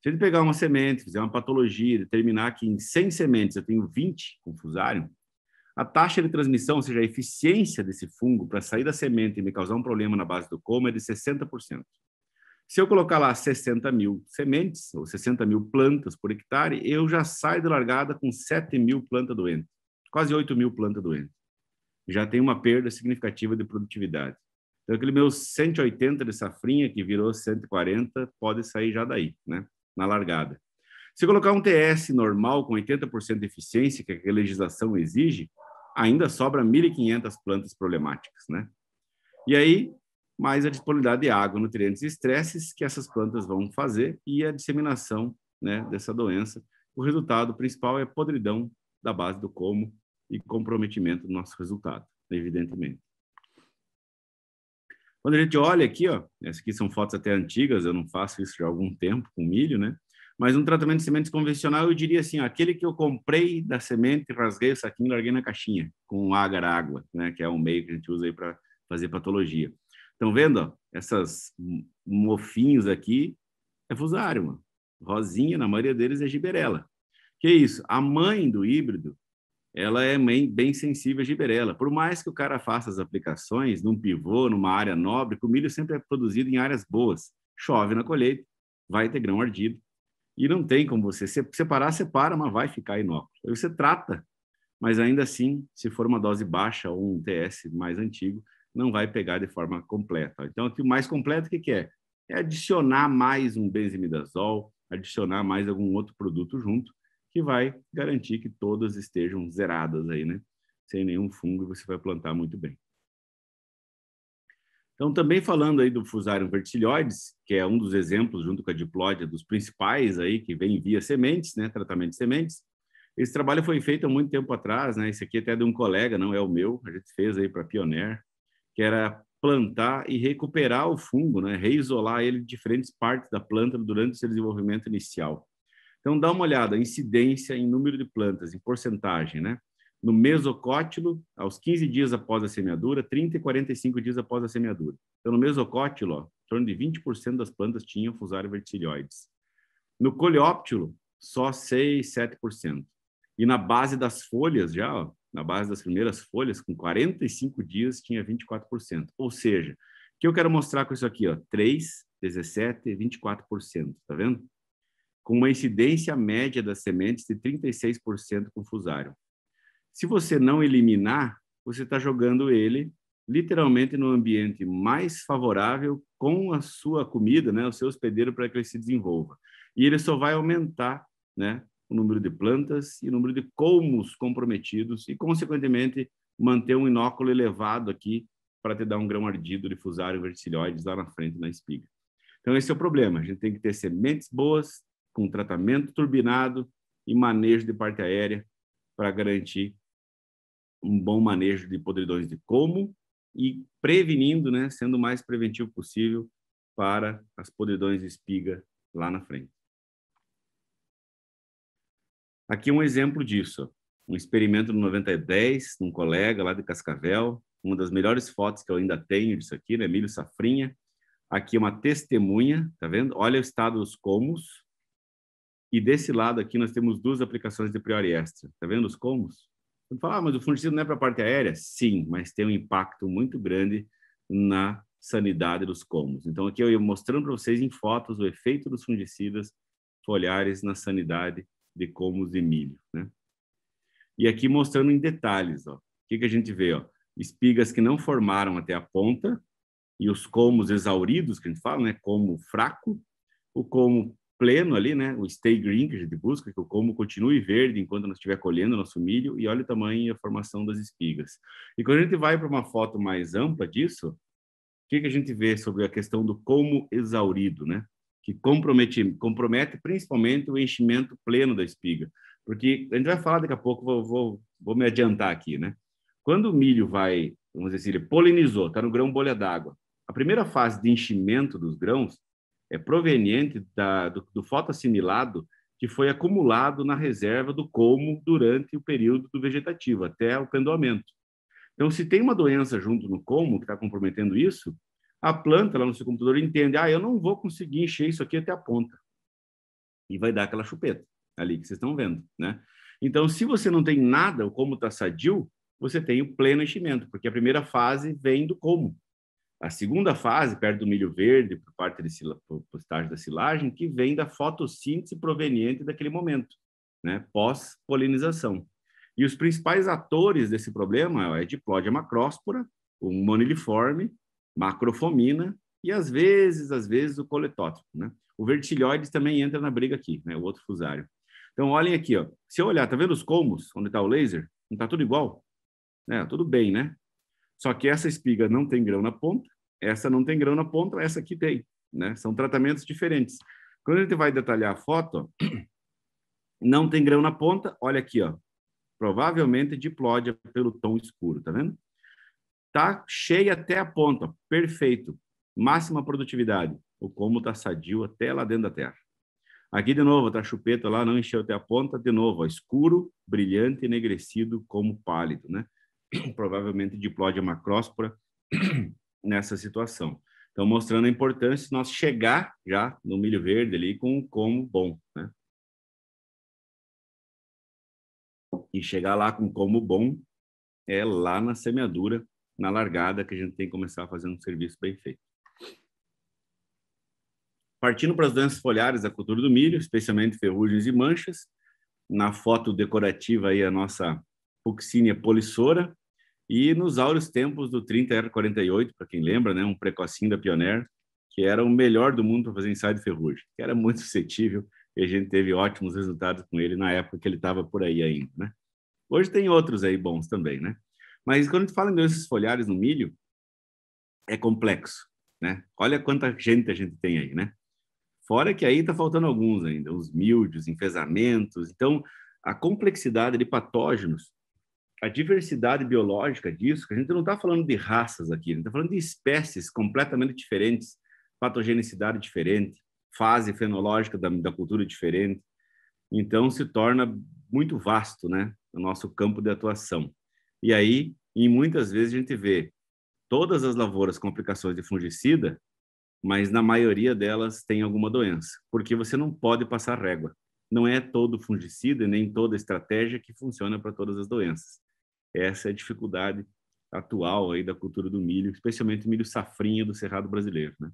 Se ele pegar uma semente, fizer uma patologia, determinar que em 100 sementes eu tenho 20 com Fusarium, a taxa de transmissão, ou seja, a eficiência desse fungo para sair da semente e me causar um problema na base do coma é de 60%. Se eu colocar lá 60 mil sementes, ou 60 mil plantas por hectare, eu já saio de largada com 7 mil plantas doentes, quase 8 mil plantas doentes. Já tem uma perda significativa de produtividade. Então, aquele meu 180 de safrinha, que virou 140, pode sair já daí, né? Na largada. Se colocar um TS normal com 80% de eficiência, que a legislação exige, ainda sobra 1.500 plantas problemáticas, né? E aí, mais a disponibilidade de água, nutrientes e estresses que essas plantas vão fazer e a disseminação, né, dessa doença. O resultado principal é podridão da base do como e comprometimento do nosso resultado, evidentemente. Quando a gente olha aqui, ó, essas aqui são fotos até antigas, eu não faço isso já há algum tempo com milho, né? Mas um tratamento de sementes convencional, eu diria assim, ó, aquele que eu comprei da semente, rasguei o saquinho e larguei na caixinha, com agar-água, né? Que é um meio que a gente usa aí para fazer patologia. Estão vendo, ó, essas mofinhos aqui, é Fusarium, mano. Rosinha, na maioria deles é giberela. Que isso? A mãe do híbrido, ela é bem sensível à giberela. Por mais que o cara faça as aplicações num pivô, numa área nobre, o milho sempre é produzido em áreas boas. Chove na colheita, vai ter grão ardido. E não tem como você separar, separa, mas vai ficar inóculo. Aí você trata, mas ainda assim, se for uma dose baixa ou um TS mais antigo, não vai pegar de forma completa. Então, aqui o mais completo, o que é? É adicionar mais um benzimidazol, adicionar mais algum outro produto junto, que vai garantir que todas estejam zeradas aí, né? Sem nenhum fungo, você vai plantar muito bem. Então, também falando aí do Fusarium verticilioides, que é um dos exemplos, junto com a diplódia, dos principais aí, que vem via sementes, né? Tratamento de sementes. Esse trabalho foi feito há muito tempo atrás, né? Esse aqui até é de um colega, não é o meu, a gente fez aí para Pioneer, que era plantar e recuperar o fungo, né? Reisolar ele de diferentes partes da planta durante o seu desenvolvimento inicial. Então, dá uma olhada, incidência em número de plantas, em porcentagem, né? No mesocótilo, aos 15 dias após a semeadura, 30 e 45 dias após a semeadura. Então, no mesocótilo, ó, em torno de 20% das plantas tinham Fusarium verticilioides. No coleóptilo, só 6, 7%. E na base das folhas, já, ó, na base das primeiras folhas, com 45 dias, tinha 24%. Ou seja, o que eu quero mostrar com isso aqui, ó, 3, 17, 24%, tá vendo? Com uma incidência média das sementes de 36% com Fusarium. Se você não eliminar, você está jogando ele literalmente no ambiente mais favorável com a sua comida, né, o seu hospedeiro, para que ele se desenvolva. E ele só vai aumentar, né, o número de plantas e o número de colmos comprometidos e, consequentemente, manter um inóculo elevado aqui para te dar um grão ardido de Fusarium verticilioides lá na frente, na espiga. Então, esse é o problema. A gente tem que ter sementes boas, com tratamento turbinado e manejo de parte aérea para garantir um bom manejo de podridões de colmo e prevenindo, né, sendo o mais preventivo possível para as podridões de espiga lá na frente. Aqui um exemplo disso, um experimento no 9010, um colega lá de Cascavel, uma das melhores fotos que eu ainda tenho disso aqui, né, milho safrinha. Aqui uma testemunha, tá vendo? Olha o estado dos colmos. E desse lado aqui nós temos duas aplicações de priori extra. Tá vendo os colmos? Você fala, mas o fungicida não é para a parte aérea? Sim, mas tem um impacto muito grande na sanidade dos colmos. Então aqui eu ia mostrando para vocês em fotos o efeito dos fungicidas foliares na sanidade de colmos de milho, né? E aqui mostrando em detalhes, ó, o que a gente vê, ó, espigas que não formaram até a ponta e os colmos exauridos, que a gente fala, né, colmo fraco, o colmo pleno ali, né, o stay green que a gente busca, que o colmo continue verde enquanto nós estiver colhendo o nosso milho, e olha o tamanho e a formação das espigas. E quando a gente vai para uma foto mais ampla disso, o que a gente vê sobre a questão do colmo exaurido, né? Que compromete principalmente o enchimento pleno da espiga. Porque a gente vai falar daqui a pouco, vou me adiantar aqui, né? Quando o milho vai, vamos dizer assim, ele polinizou, está no grão bolha d'água, a primeira fase de enchimento dos grãos é proveniente do fotossimilado que foi acumulado na reserva do colmo durante o período do vegetativo, até o pendoamento. Então, se tem uma doença junto no colmo que está comprometendo isso, a planta lá no seu computador entende, eu não vou conseguir encher isso aqui até a ponta. E vai dar aquela chupeta ali que vocês estão vendo, né? Então, se você não tem nada, o colmo está sadio, você tem o pleno enchimento, porque a primeira fase vem do colmo. A segunda fase, perto do milho verde, por parte do estágio da silagem, que vem da fotossíntese proveniente daquele momento, né? Pós-polinização. E os principais atores desse problema é a Diplodia macróspora, o moniliforme, macrofomina e, às vezes, o coletótropo, né? O verticilioides também entra na briga aqui, né? O outro fusário. Então, olhem aqui, ó. Se eu olhar, tá vendo os colmos, onde está o laser? Não está tudo igual? Tudo bem, né? Só que essa espiga não tem grão na ponta, essa não tem grão na ponta, essa aqui tem, né? São tratamentos diferentes. Quando a gente vai detalhar a foto, ó, não tem grão na ponta, olha aqui, ó. Provavelmente diplódia pelo tom escuro, tá vendo? Tá cheia até a ponta, ó. Perfeito. Máxima produtividade. O colmo tá sadio até lá dentro da terra. Aqui, de novo, tá a chupeta lá, não encheu até a ponta, de novo, ó, escuro, brilhante, enegrecido, como pálido, né? Provavelmente Diplodia macróspora nessa situação. Então, mostrando a importância de nós chegar já no milho verde ali com um colmo bom, né? E chegar lá com colmo bom é lá na semeadura, na largada, que a gente tem que começar a fazer um serviço bem feito. Partindo para as doenças foliares da cultura do milho, especialmente ferrugens e manchas, na foto decorativa aí a nossa Fucsinia polissora, e nos áureos tempos do 30R48, para quem lembra, né, um precocinho da Pioneer, que era o melhor do mundo para fazer ensaio de ferrugem, que era muito suscetível, e a gente teve ótimos resultados com ele na época que ele estava por aí ainda, né? Hoje tem outros aí bons também, né? Mas quando a gente fala em doenças foliares no milho, é complexo, né? Olha quanta gente a gente tem aí, né? Fora que aí está faltando alguns ainda, os míldios, enfesamentos. Então, a complexidade de patógenos, a diversidade biológica disso, que a gente não está falando de raças aqui, a gente está falando de espécies completamente diferentes, patogenicidade diferente, fase fenológica da cultura diferente. Então, se torna muito vasto, né, o nosso campo de atuação. E aí, e muitas vezes a gente vê todas as lavouras com aplicações de fungicida, mas na maioria delas tem alguma doença, porque você não pode passar régua. Não é todo fungicida e nem toda estratégia que funciona para todas as doenças. Essa é a dificuldade atual aí da cultura do milho, especialmente o milho safrinha do Cerrado brasileiro, né?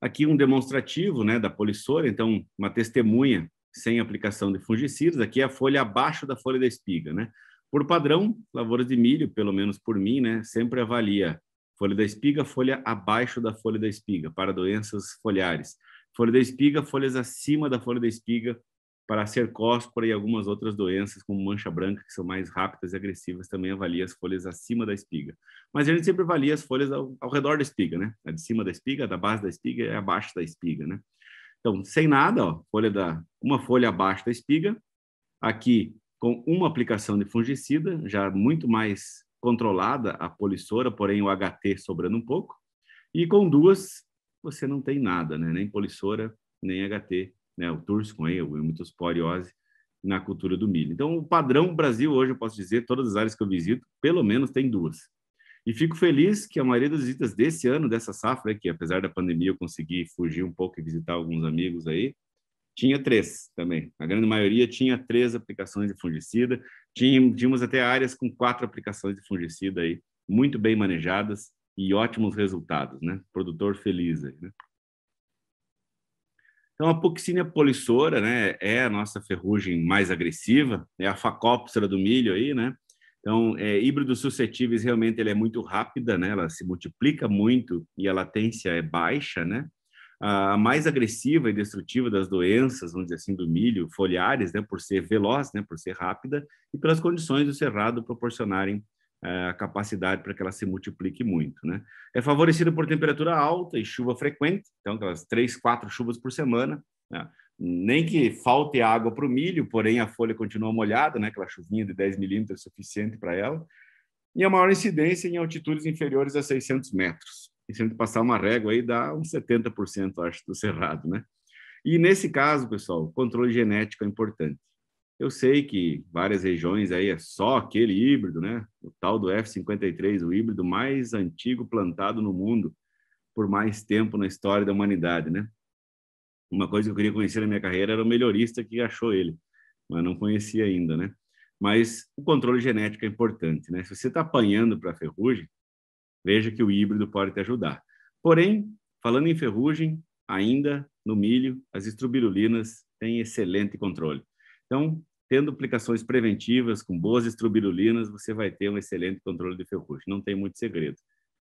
Aqui um demonstrativo, né, da polissora, então uma testemunha sem aplicação de fungicidas. Aqui é a folha abaixo da folha da espiga, né? Por padrão, lavouras de milho, pelo menos por mim, né, sempre avalia folha da espiga, folha abaixo da folha da espiga para doenças foliares. Folha da espiga, folhas acima da folha da espiga para a cercóspora e algumas outras doenças, como mancha branca, que são mais rápidas e agressivas, também avalia as folhas acima da espiga. Mas a gente sempre avalia as folhas ao redor da espiga, né? A de cima da espiga, a da base da espiga e abaixo da espiga, né? Então, sem nada, ó, uma folha abaixo da espiga, aqui com uma aplicação de fungicida, já muito mais controlada a polissora, porém o HT sobrando um pouco, e com duas você não tem nada, né? Nem polissora, nem HT, né? O Tursicum aí, o Emitosporiose na cultura do milho. Então, o padrão Brasil hoje, eu posso dizer, todas as áreas que eu visito, pelo menos tem duas. E fico feliz que a maioria das visitas desse ano, dessa safra, que apesar da pandemia eu consegui fugir um pouco e visitar alguns amigos aí, tinha 3 também. A grande maioria tinha 3 aplicações de fungicida. Tínhamos até áreas com 4 aplicações de fungicida aí, muito bem manejadas e ótimos resultados, né? Produtor feliz aí, né? Então, a Poxínea polissora, né, é a nossa ferrugem mais agressiva, é a facóptera do milho aí, né? Então, híbridos suscetíveis, realmente, ela é muito rápida, né? Ela se multiplica muito e a latência é baixa, né? A mais agressiva e destrutiva das doenças, vamos dizer assim, do milho, foliares, né? Por ser veloz, né? Por ser rápida e pelas condições do cerrado proporcionarem a capacidade para que ela se multiplique muito, né? É favorecido por temperatura alta e chuva frequente, então aquelas 3, 4 chuvas por semana, né? Nem que falte água para o milho, porém a folha continua molhada, né? Aquela chuvinha de 10 milímetros é suficiente para ela. E a maior incidência em altitudes inferiores a 600 metros. E se a gente passar uma régua aí, dá uns 70%, acho, do cerrado, né? E nesse caso, pessoal, o controle genético é importante. Eu sei que várias regiões aí é só aquele híbrido, né? O tal do F53, o híbrido mais antigo plantado no mundo por mais tempo na história da humanidade, né? Uma coisa que eu queria conhecer na minha carreira era o melhorista que achou ele, mas não conhecia ainda, né? Mas o controle genético é importante, né? Se você está apanhando para ferrugem, veja que o híbrido pode te ajudar. Porém, falando em ferrugem, ainda no milho, as estrobirulinas têm excelente controle. Então, tendo aplicações preventivas com boas estrobirulinas, você vai ter um excelente controle de ferrugem. Não tem muito segredo,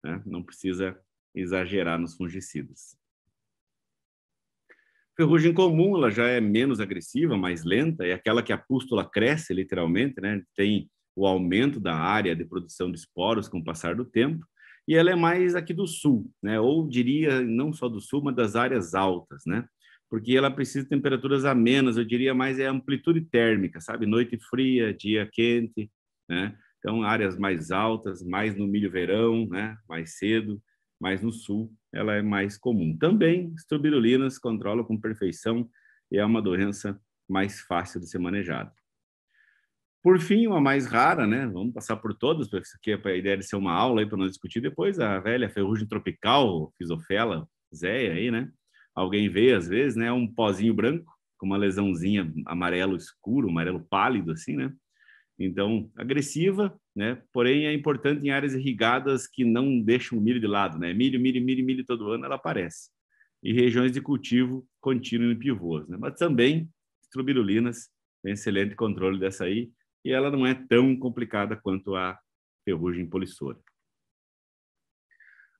né? Não precisa exagerar nos fungicidas. Ferrugem comum, ela já é menos agressiva, mais lenta, é aquela que a pústula cresce literalmente, né? Tem o aumento da área de produção de esporos com o passar do tempo, e ela é mais aqui do sul, né? Ou diria não só do sul, mas das áreas altas, né? Porque ela precisa de temperaturas amenas, eu diria mais é amplitude térmica, sabe? Noite fria, dia quente, né? Então áreas mais altas, mais no milho verão, né? Mais cedo, mais no sul ela é mais comum. Também, estrobirulinas controlam com perfeição e é uma doença mais fácil de ser manejada. Por fim, uma mais rara, né? Vamos passar por todas, porque isso aqui é a ideia de ser uma aula aí para nós discutir depois, a velha ferrugem tropical, Physophila zeae aí, né? Alguém vê às vezes, né? Um pozinho branco com uma lesãozinha amarelo escuro, amarelo pálido assim, né? Então, agressiva, né? Porém, é importante em áreas irrigadas que não deixam o milho de lado, né? Milho, milho, milho, milho todo ano ela aparece. E regiões de cultivo contínuo e pivôs, né? Mas também estrobirulinas, tem excelente controle dessa aí, e ela não é tão complicada quanto a ferrugem polissora.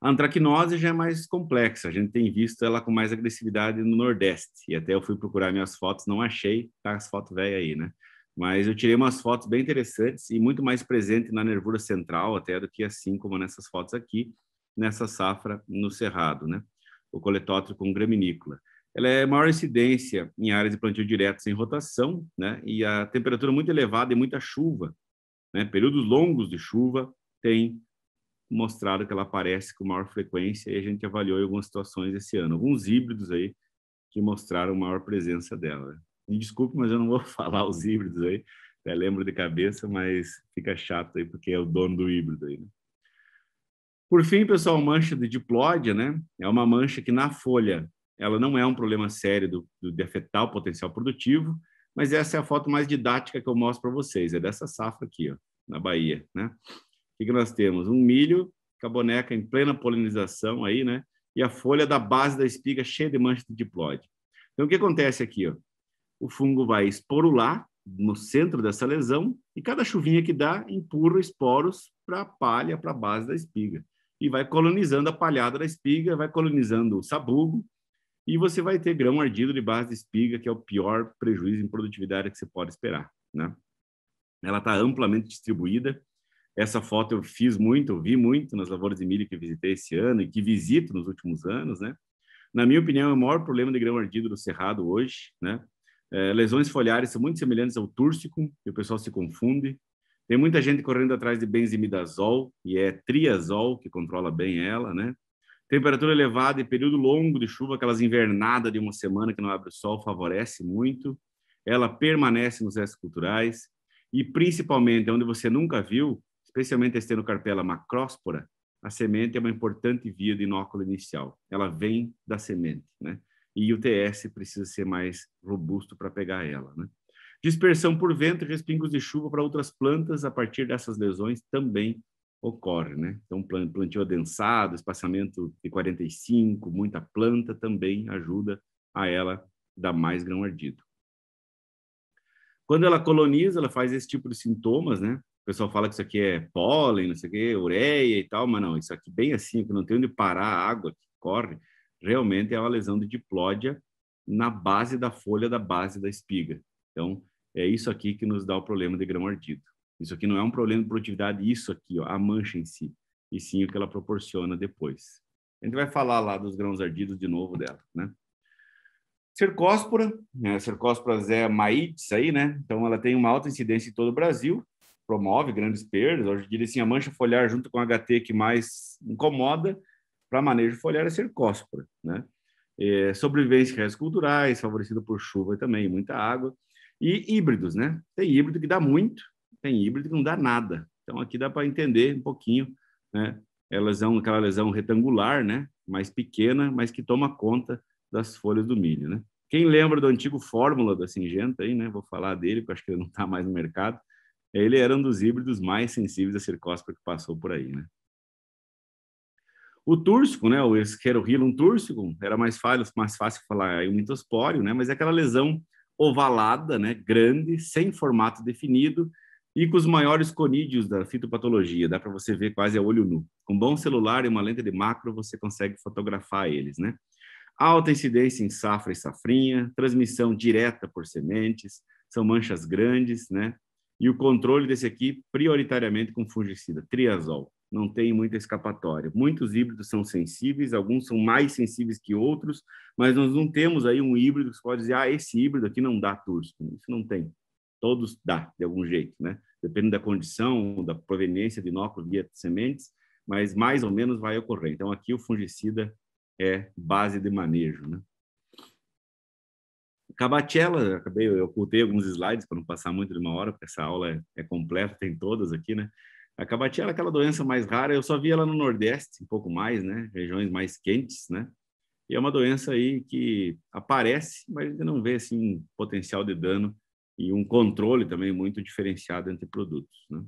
A antracnose já é mais complexa, a gente tem visto ela com mais agressividade no Nordeste, e até eu fui procurar minhas fotos, não achei, tá as fotos velhas aí, né? Mas eu tirei umas fotos bem interessantes e muito mais presente na nervura central até do que assim como nessas fotos aqui, nessa safra no Cerrado, né? O coletótricon com graminícola. Ela é maior incidência em áreas de plantio direto sem rotação, né? E a temperatura muito elevada e muita chuva, né? Períodos longos de chuva tem mostrado que ela aparece com maior frequência e a gente avaliou em algumas situações esse ano. Alguns híbridos aí que mostraram maior presença dela. Me desculpe, mas eu não vou falar os híbridos aí, até lembro de cabeça, mas fica chato aí porque é o dono do híbrido aí, né? Por fim, pessoal, mancha de diplódia, né? É uma mancha que na folha ela não é um problema sério de afetar o potencial produtivo, mas essa é a foto mais didática que eu mostro para vocês, é dessa safra aqui, ó, na Bahia, né? O que nós temos? Um milho, com a boneca em plena polinização aí, né? E a folha da base da espiga cheia de mancha de diplóide. Então, o que acontece aqui, ó? O fungo vai esporular no centro dessa lesão e cada chuvinha que dá empurra esporos para a palha, para a base da espiga. E vai colonizando a palhada da espiga, vai colonizando o sabugo e você vai ter grão ardido de base de espiga, que é o pior prejuízo em produtividade que você pode esperar, né? Ela está amplamente distribuída. Essa foto eu fiz muito, eu vi muito nas lavouras de milho que visitei esse ano e que visito nos últimos anos, né? Na minha opinião, é o maior problema de grão ardido do cerrado hoje, né? Lesões foliares são muito semelhantes ao túrcico, e o pessoal se confunde. Tem muita gente correndo atrás de benzimidazol, e é triazol que controla bem ela, né? Temperatura elevada e período longo de chuva, aquelas invernadas de uma semana que não abre o sol, favorece muito. Ela permanece nos restos culturais e, principalmente, onde você nunca viu, especialmente a Stenocarpella macróspora, a semente é uma importante via de inóculo inicial. Ela vem da semente, né? E o TS precisa ser mais robusto para pegar ela, né? Dispersão por vento e respingos de chuva para outras plantas a partir dessas lesões também ocorre, né? Então, plantio adensado, espaçamento de 45, muita planta também ajuda a ela dá mais grão ardido. Quando ela coloniza, ela faz esse tipo de sintomas, né? O pessoal fala que isso aqui é pólen, não sei o quê, ureia e tal, mas não, isso aqui bem assim, que não tem onde parar a água que corre, realmente é uma lesão de diplódia na base da folha, da base da espiga. Então, é isso aqui que nos dá o problema de grão ardido. Isso aqui não é um problema de produtividade, isso aqui, ó, a mancha em si, e sim o que ela proporciona depois. A gente vai falar lá dos grãos ardidos de novo dela, né? Cercóspora, né? Cercóspora maídes aí, né? Então ela tem uma alta incidência em todo o Brasil, promove grandes perdas. Hoje em dia, assim, a mancha foliar junto com o HT que mais incomoda para manejo foliar é cercóspora, né? Sobrevivência em redes culturais, favorecido por chuva também, muita água. E híbridos, né? Tem híbrido que dá muito, tem híbrido que não dá nada. Então aqui dá para entender um pouquinho, né? É lesão, aquela lesão retangular, né? Mais pequena, mas que toma conta das folhas do milho, né? Quem lembra do antigo Fórmula da Singenta aí, né? Vou falar dele, porque acho que ele não está mais no mercado. Ele era um dos híbridos mais sensíveis à cercóspora que passou por aí, né? O túrcico, né? O Escherichium túrsicum, era mais fácil falar aí o mitospóreo, né? Mas é aquela lesão ovalada, né? Grande, sem formato definido e com os maiores conídeos da fitopatologia. Dá para você ver quase a olho nu. Com bom celular e uma lente de macro, você consegue fotografar eles, né? Alta incidência em safra e safrinha, transmissão direta por sementes, são manchas grandes, né? E o controle desse aqui, prioritariamente com fungicida, triazol. Não tem muita escapatória. Muitos híbridos são sensíveis, alguns são mais sensíveis que outros, mas nós não temos aí um híbrido que você pode dizer, esse híbrido aqui não dá túrcico. Isso não tem. Todos dá, de algum jeito, né? Depende da condição, da proveniência de inóculo via sementes, mas mais ou menos vai ocorrer. Então, aqui o fungicida é base de manejo, né? Cabatella, eu ocultei alguns slides para não passar muito de uma hora, porque essa aula é completa, tem todas aqui, né? A cabatella é aquela doença mais rara, eu só vi ela no Nordeste, um pouco mais, né? Regiões mais quentes, né? E é uma doença aí que aparece, mas ainda não vê, assim, potencial de dano e um controle também muito diferenciado entre produtos, né?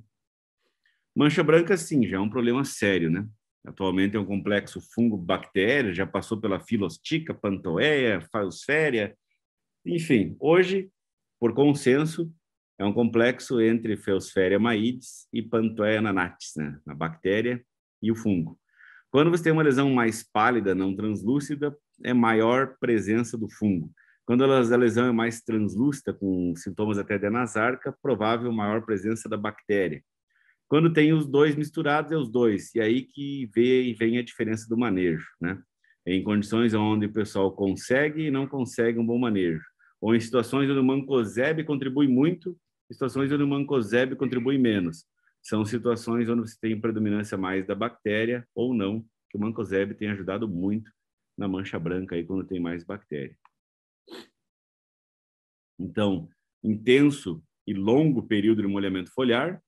Mancha branca, sim, já é um problema sério, né? Atualmente é um complexo fungo-bactéria, já passou pela filostica, pantoeia, fausféria, enfim, hoje, por consenso, é um complexo entre Feusféria maídes e Pantoea nanatis, né? A bactéria e o fungo. Quando você tem uma lesão mais pálida, não translúcida, é maior presença do fungo. Quando a lesão é mais translúcida, com sintomas até de anasarca, provável maior presença da bactéria. Quando tem os dois misturados, é os dois. E aí que vem a diferença do manejo, né? Em condições onde o pessoal consegue e não consegue um bom manejo. Ou em situações onde o mancozeb contribui muito, situações onde o mancozeb contribui menos. São situações onde você tem predominância mais da bactéria ou não, que o mancozeb tem ajudado muito na mancha branca aí quando tem mais bactéria. Então, intenso e longo período de molhamento foliar,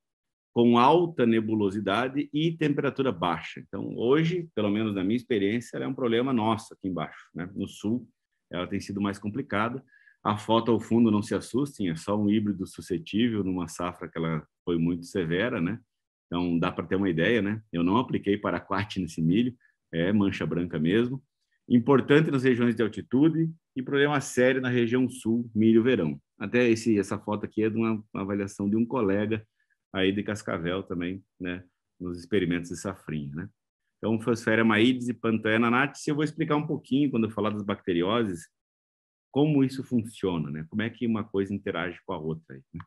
com alta nebulosidade e temperatura baixa. Então, hoje, pelo menos na minha experiência, ela é um problema nosso aqui embaixo, né? No sul, ela tem sido mais complicada. A foto ao fundo, não se assustem, é só um híbrido suscetível numa safra que ela foi muito severa, né? Então, dá para ter uma ideia, né? Eu não apliquei paraquat nesse milho, é mancha branca mesmo. Importante nas regiões de altitude e problema sério na região sul, milho-verão. Até essa foto aqui é de uma avaliação de um colega aí de Cascavel também, né, nos experimentos de safrinha, né? Então, Fosfera maídes e Pantoea nanatis, eu vou explicar um pouquinho, quando eu falar das bacterioses, como isso funciona, né? Como é que uma coisa interage com a outra. Aí, né?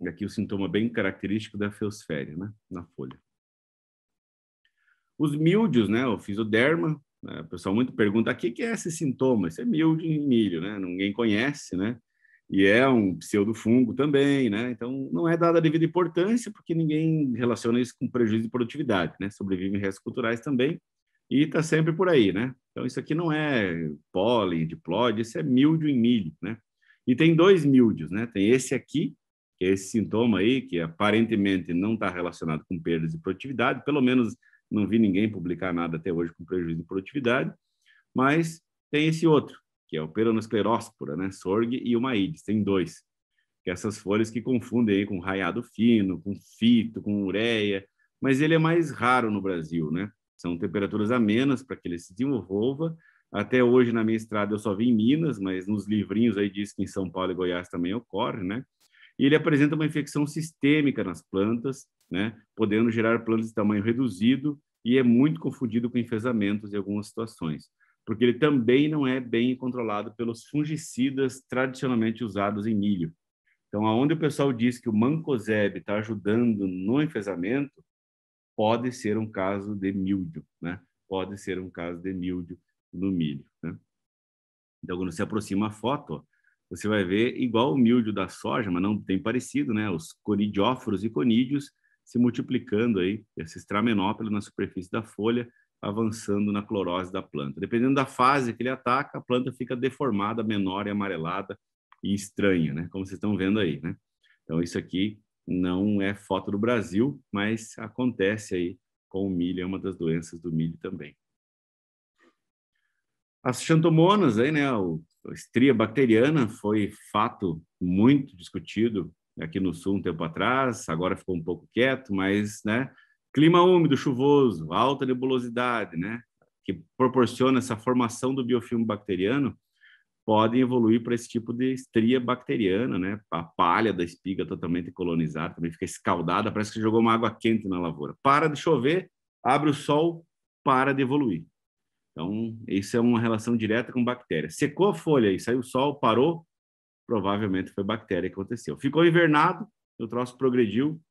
E aqui o sintoma bem característico da Feusféria, né, na folha. Os míldios, né, o fisoderma, né, o pessoal muito pergunta, o que é esse sintoma? Isso é míldio em milho, né? Ninguém conhece, né? E é um pseudofungo também, né? Então, não é dada a devida importância, porque ninguém relaciona isso com prejuízo de produtividade, né? Sobrevive em restos culturais também, e está sempre por aí, né? Então, isso aqui não é pólen, diplóide, isso é míldio em milho, né? E tem dois míldios, né? Tem esse aqui, que é esse sintoma aí, que aparentemente não está relacionado com perdas de produtividade, pelo menos não vi ninguém publicar nada até hoje com prejuízo de produtividade, mas tem esse outro, que é o Peronoscleróspora, né? Sorg e o maídes, tem dois. Que é essas folhas que confundem aí com raiado fino, com fito, com ureia, mas ele é mais raro no Brasil, né? São temperaturas amenas para que ele se desenvolva, Até hoje, na minha estrada, eu só vi em Minas, mas nos livrinhos aí diz que em São Paulo e Goiás também ocorre, né? E ele apresenta uma infecção sistêmica nas plantas, né? Podendo gerar plantas de tamanho reduzido e é muito confundido com enfesamentos em algumas situações, porque ele também não é bem controlado pelos fungicidas tradicionalmente usados em milho. Então, aonde o pessoal diz que o mancozeb está ajudando no enfesamento, pode ser um caso de mildio, né? Pode ser um caso de mildio no milho, né? Então, quando você aproxima a foto, ó, você vai ver igual o mildio da soja, mas não tem parecido, né? Os conidióforos e conídeos se multiplicando aí, esse estramenópilo na superfície da folha, avançando na clorose da planta. Dependendo da fase que ele ataca, a planta fica deformada, menor e amarelada e estranha, né? Como vocês estão vendo aí, né? Então, isso aqui não é foto do Brasil, mas acontece aí com o milho, é uma das doenças do milho também. As xantomonas, aí, né, a estria bacteriana foi fato muito discutido aqui no sul um tempo atrás, agora ficou um pouco quieto, mas, né, clima úmido, chuvoso, alta nebulosidade, né, que proporciona essa formação do biofilme bacteriano, podem evoluir para esse tipo de estria bacteriana, né, a palha da espiga totalmente colonizada, também fica escaldada, parece que jogou uma água quente na lavoura. Para de chover, abre o sol, para de evoluir. Então, isso é uma relação direta com bactéria. Secou a folha e saiu o sol, parou, provavelmente foi bactéria que aconteceu. Ficou invernado, o troço progrediu,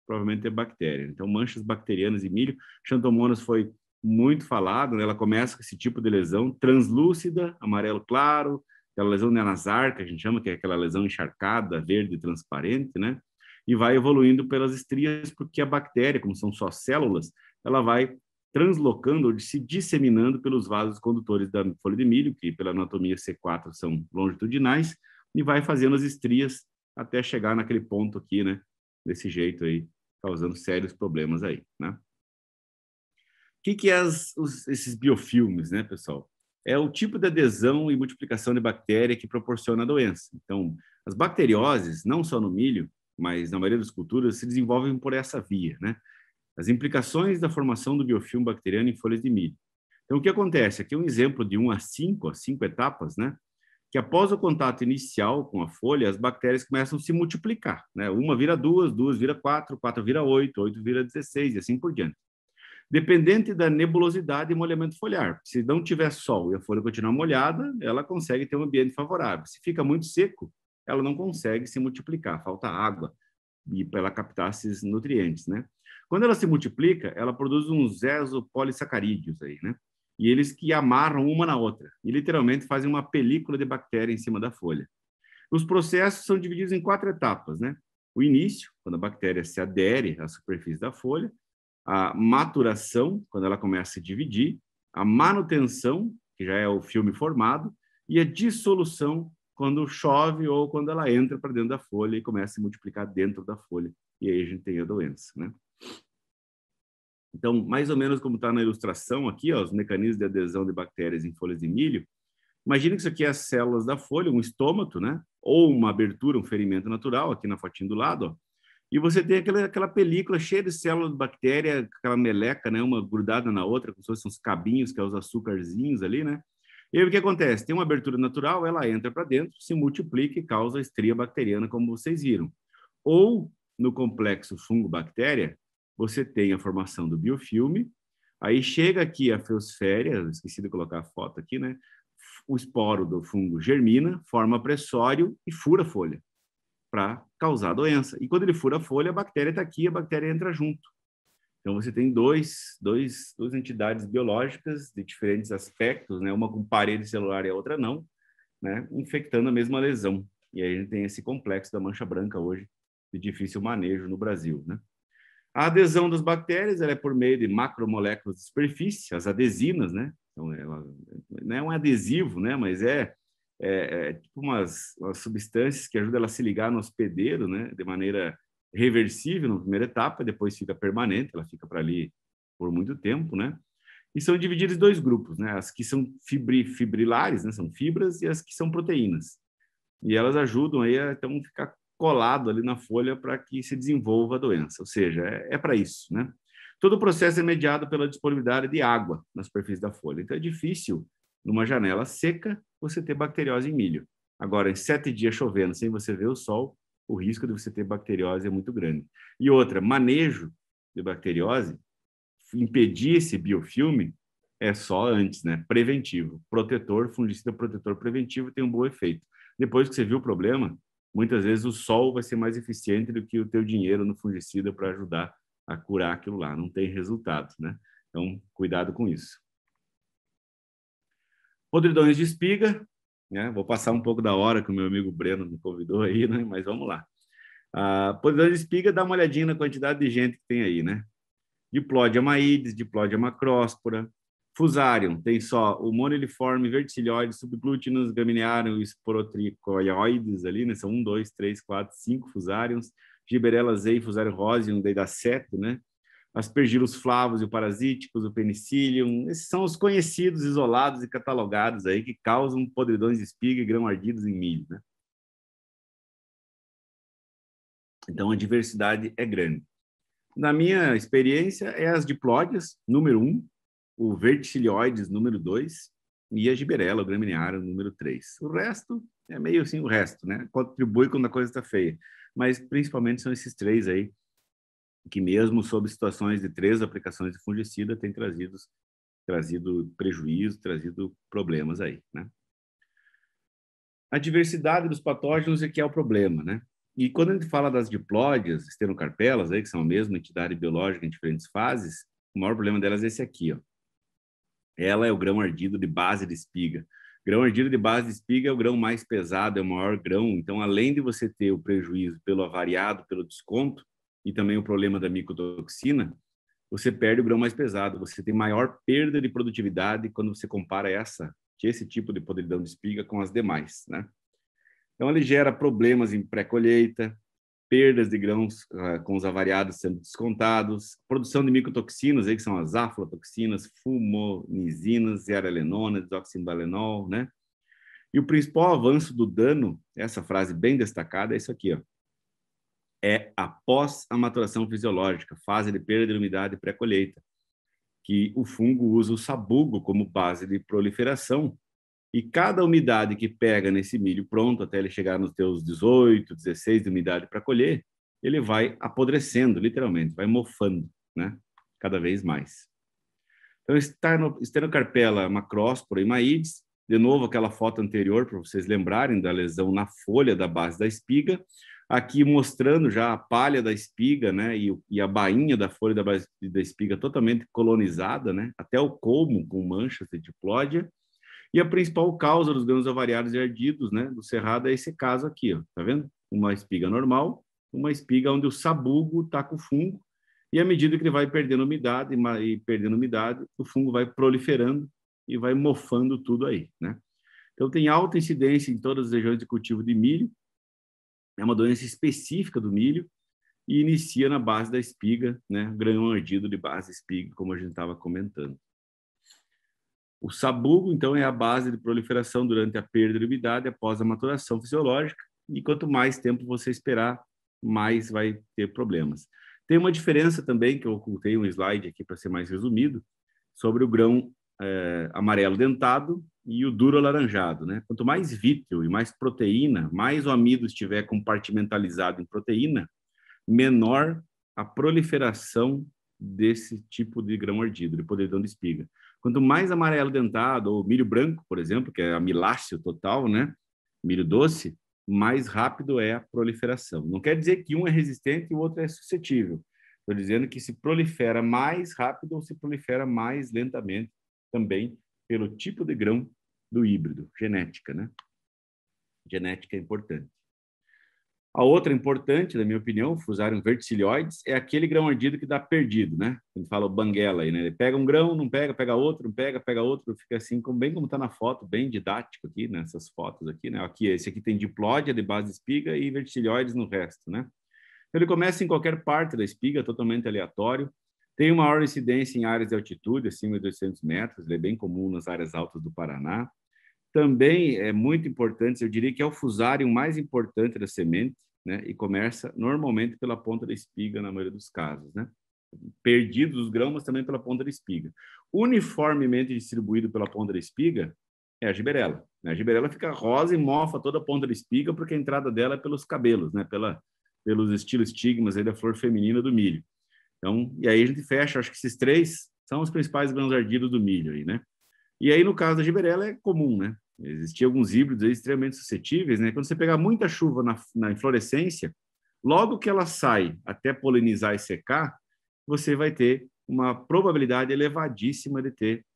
provavelmente é bactéria. Então, manchas bacterianas e milho. Xantomonas foi muito falado, né? Ela começa com esse tipo de lesão translúcida, amarelo claro, aquela lesão neanasar, que a gente chama, que é aquela lesão encharcada, verde, transparente, né? E vai evoluindo pelas estrias, porque a bactéria, como são só células, ela vai translocando ou se disseminando pelos vasos condutores da folha de milho, que pela anatomia C4 são longitudinais, e vai fazendo as estrias até chegar naquele ponto aqui, né? Desse jeito aí, causando sérios problemas aí, né? O que é esses biofilmes, né, pessoal? É o tipo de adesão e multiplicação de bactéria que proporciona a doença. Então, as bacterioses, não só no milho, mas na maioria das culturas, se desenvolvem por essa via, né? As implicações da formação do biofilme bacteriano em folhas de milho. Então, o que acontece? Aqui é um exemplo de 1 a 5, 5 etapas, né? Que após o contato inicial com a folha, as bactérias começam a se multiplicar, né? Uma vira 2, 2 vira 4, 4 vira 8, 8 vira 16 e assim por diante. Dependente da nebulosidade e molhamento foliar. Se não tiver sol e a folha continuar molhada, ela consegue ter um ambiente favorável. Se fica muito seco, ela não consegue se multiplicar, falta água e para ela captar esses nutrientes, né? Quando ela se multiplica, ela produz uns exopolissacarídeos aí, né? E eles que amarram uma na outra e literalmente fazem uma película de bactéria em cima da folha. Os processos são divididos em 4 etapas, né? O início, quando a bactéria se adere à superfície da folha, a maturação, quando ela começa a se dividir, a manutenção, que já é o filme formado, e a dissolução, quando chove ou quando ela entra para dentro da folha e começa a se multiplicar dentro da folha. E aí a gente tem a doença, né? Então, mais ou menos como está na ilustração aqui, ó, os mecanismos de adesão de bactérias em folhas de milho. Imagina que isso aqui é as células da folha, um estômato, né? Ou uma abertura, um ferimento natural, aqui na fotinho do lado, ó. E você tem aquela película cheia de células de bactéria, aquela meleca, né? Uma grudada na outra, como se fossem uns cabinhos, que é os açúcarzinhos ali, né? E aí o que acontece? Tem uma abertura natural, ela entra para dentro, se multiplica e causa a estria bacteriana, como vocês viram. Ou, no complexo fungo-bactéria, você tem a formação do biofilme, aí chega aqui a feosféria, esqueci de colocar a foto aqui, né? O esporo do fungo germina, forma pressório e fura a folha para causar a doença. E quando ele fura a folha, a bactéria está aqui, a bactéria entra junto. Então, você tem duas entidades biológicas de diferentes aspectos, né? Uma com parede celular e a outra não, né? Infectando a mesma lesão. E aí a gente tem esse complexo da mancha branca hoje, de difícil manejo no Brasil, né? A adesão das bactérias ela é por meio de macromoléculas de superfície, as adesinas, né? Então, ela não é um adesivo, né? Mas tipo umas substâncias que ajudam ela a se ligar no hospedeiro, né? De maneira reversível na primeira etapa, depois fica permanente, ela fica para ali por muito tempo, né? E são divididas em 2 grupos, né? As que são fibrilares, né? São fibras, e as que são proteínas. E elas ajudam aí a então ficar colado ali na folha para que se desenvolva a doença, ou seja, é para isso, né? Todo o processo é mediado pela disponibilidade de água na superfície da folha, então é difícil numa janela seca, você ter bacteriose em milho. Agora, em 7 dias chovendo, sem você ver o sol, o risco de você ter bacteriose é muito grande. E outra, manejo de bacteriose, impedir esse biofilme é só antes, né? Preventivo. Protetor, fungicida protetor preventivo tem um bom efeito. Depois que você viu o problema, muitas vezes o sol vai ser mais eficiente do que o teu dinheiro no fungicida para ajudar a curar aquilo lá. Não tem resultado, né? Então, cuidado com isso. Podridões de espiga, né? Vou passar um pouco da hora que o meu amigo Breno me convidou aí, né? Mas vamos lá. Podridões de espiga, dá uma olhadinha na quantidade de gente que tem aí, né? Diplodia aedes, Diplodia macróspora, Fusarium, tem só o moniliforme, verticilioides, subglútinos, graminearium, esporotricoioides ali, né? São 1, 2, 3, 4, 5 Fusariums, Gibberella zei, Fusarium roseum, daí dá 7, né? Aspergillus flavus e o parasíticos, o penicillium, esses são os conhecidos, isolados e catalogados aí que causam podridões de espiga e grão ardidos em milho, né? Então a diversidade é grande. Na minha experiência, é as diplódias, número 1, o verticilioides, número 2, e a Gibberella, o gramineário, número 3. O resto é meio assim o resto, né? Contribui quando a coisa está feia. Mas principalmente são esses 3 aí, que mesmo sob situações de 3 aplicações de fungicida, tem trazido prejuízo, trazido problemas aí, né? A diversidade dos patógenos é que é o problema, né? E quando a gente fala das diplódias, estenocarpelas, aí, que são a mesma entidade biológica em diferentes fases, o maior problema delas é esse aqui, ó. Ela é o grão ardido de base de espiga. Grão ardido de base de espiga é o grão mais pesado, é o maior grão. Então, além de você ter o prejuízo pelo avariado, pelo desconto, e também o problema da micotoxina, você perde o grão mais pesado. Você tem maior perda de produtividade quando você compara esse tipo de podridão de espiga com as demais, né? Então, ele gera problemas em pré-colheita, perdas de grãos com os avariados sendo descontados, produção de micotoxinas, aí, que são as aflatoxinas, fumonizinas, zearalenona, desoximbalenol, né? E o principal avanço do dano, essa frase bem destacada, é isso aqui, ó. É após a maturação fisiológica, fase de perda de umidade pré-colheita, que o fungo usa o sabugo como base de proliferação. E cada umidade que pega nesse milho pronto, até ele chegar nos teus 18, 16 de umidade para colher, ele vai apodrecendo, literalmente, vai mofando, né? Cada vez mais. Então, Stenocarpella macróspora e maídes, de novo aquela foto anterior, para vocês lembrarem da lesão na folha da base da espiga, aqui mostrando já a palha da espiga, né? E a bainha da folha da base da espiga totalmente colonizada, né? Até o colmo com manchas de diplódia. E a principal causa dos grãos avariados e ardidos, né, do cerrado é esse caso aqui, ó, tá vendo? Uma espiga normal, uma espiga onde o sabugo está com o fungo, e à medida que ele vai perdendo umidade o fungo vai proliferando e vai mofando tudo aí, né? Então tem alta incidência em todas as regiões de cultivo de milho, é uma doença específica do milho e inicia na base da espiga, né, grão ardido de base da espiga, como a gente estava comentando. O sabugo, então, é a base de proliferação durante a perda de umidade após a maturação fisiológica, e quanto mais tempo você esperar, mais vai ter problemas. Tem uma diferença também, que eu ocultei um slide aqui para ser mais resumido, sobre o grão amarelo dentado e o duro alaranjado, né? Quanto mais vítreo e mais proteína, mais o amido estiver compartimentalizado em proteína, menor a proliferação desse tipo de grão ardido, de podridão de espiga. Quanto mais amarelo dentado, ou milho branco, por exemplo, que é a miláceo total, né? Milho doce, mais rápido é a proliferação. Não quer dizer que um é resistente e o outro é suscetível. Estou dizendo que se prolifera mais rápido ou se prolifera mais lentamente, também pelo tipo de grão do híbrido, genética, né? Genética é importante. A outra importante, na minha opinião, Fusarium verticilioides, é aquele grão ardido que dá perdido, né? A gente fala o banguela aí, né? Ele pega um grão, não pega, pega outro, não pega, pega outro, fica assim, bem como está na foto, bem didático aqui, nessas fotos aqui, né? Aqui, esse aqui tem diplódia de base de espiga e verticilioides no resto, né? Então, ele começa em qualquer parte da espiga, totalmente aleatório. Tem uma maior incidência em áreas de altitude, acima de 200 metros, ele é bem comum nas áreas altas do Paraná. Também é muito importante, eu diria que é o fusário mais importante da semente, né? E começa normalmente pela ponta da espiga, na maioria dos casos, né? Perdidos os grãos, mas também pela ponta da espiga. Uniformemente distribuído pela ponta da espiga é a giberela. A giberela fica rosa e mofa toda a ponta da espiga, porque a entrada dela é pelos cabelos, né? Pelos estigmas aí da flor feminina do milho. Então, e aí a gente fecha, acho que esses 3 são os principais grãos ardidos do milho aí, né? E aí, no caso da giberela, é comum, né? Existiam alguns híbridos aí extremamente suscetíveis, né? Quando você pegar muita chuva na inflorescência, logo que ela sai até polinizar e secar, você vai ter uma probabilidade elevadíssima de ter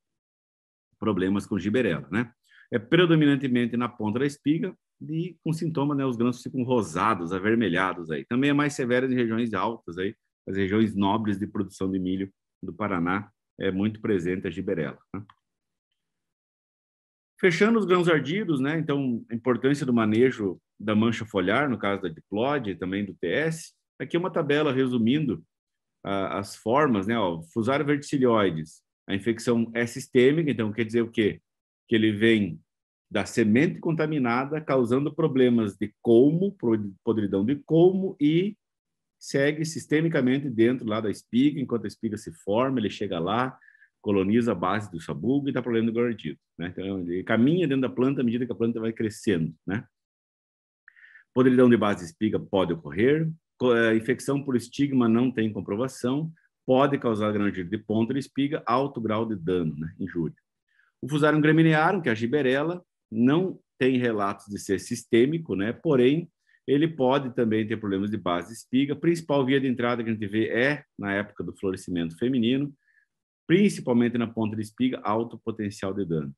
problemas com giberela, né? É predominantemente na ponta da espiga e com sintomas, né? Os grãos ficam rosados, avermelhados aí. Também é mais severo em regiões altas aí, as regiões nobres de produção de milho do Paraná, é muito presente a giberela, né? Fechando os grãos ardidos, né? Então, a importância do manejo da mancha foliar, no caso da diplode, também do TS. Aqui é uma tabela resumindo as formas, né? Ó, Fusarium verticilioides, a infecção é sistêmica, então quer dizer o quê? Que ele vem da semente contaminada, causando problemas de colmo, podridão de colmo, e segue sistemicamente dentro lá da espiga, enquanto a espiga se forma, ele chega lá, coloniza a base do sabugo e dá problema do grão ardido, né? Então, ele caminha dentro da planta à medida que a planta vai crescendo, né? Podridão de base de espiga pode ocorrer, infecção por estigma não tem comprovação, pode causar grão ardido de ponta de espiga, alto grau de dano, né? Injúria. O Fusarium graminearum, que é a giberela, não tem relatos de ser sistêmico, né? Porém, ele pode também ter problemas de base de espiga. A principal via de entrada que a gente vê é na época do florescimento feminino, principalmente na ponta de espiga, alto potencial de dano.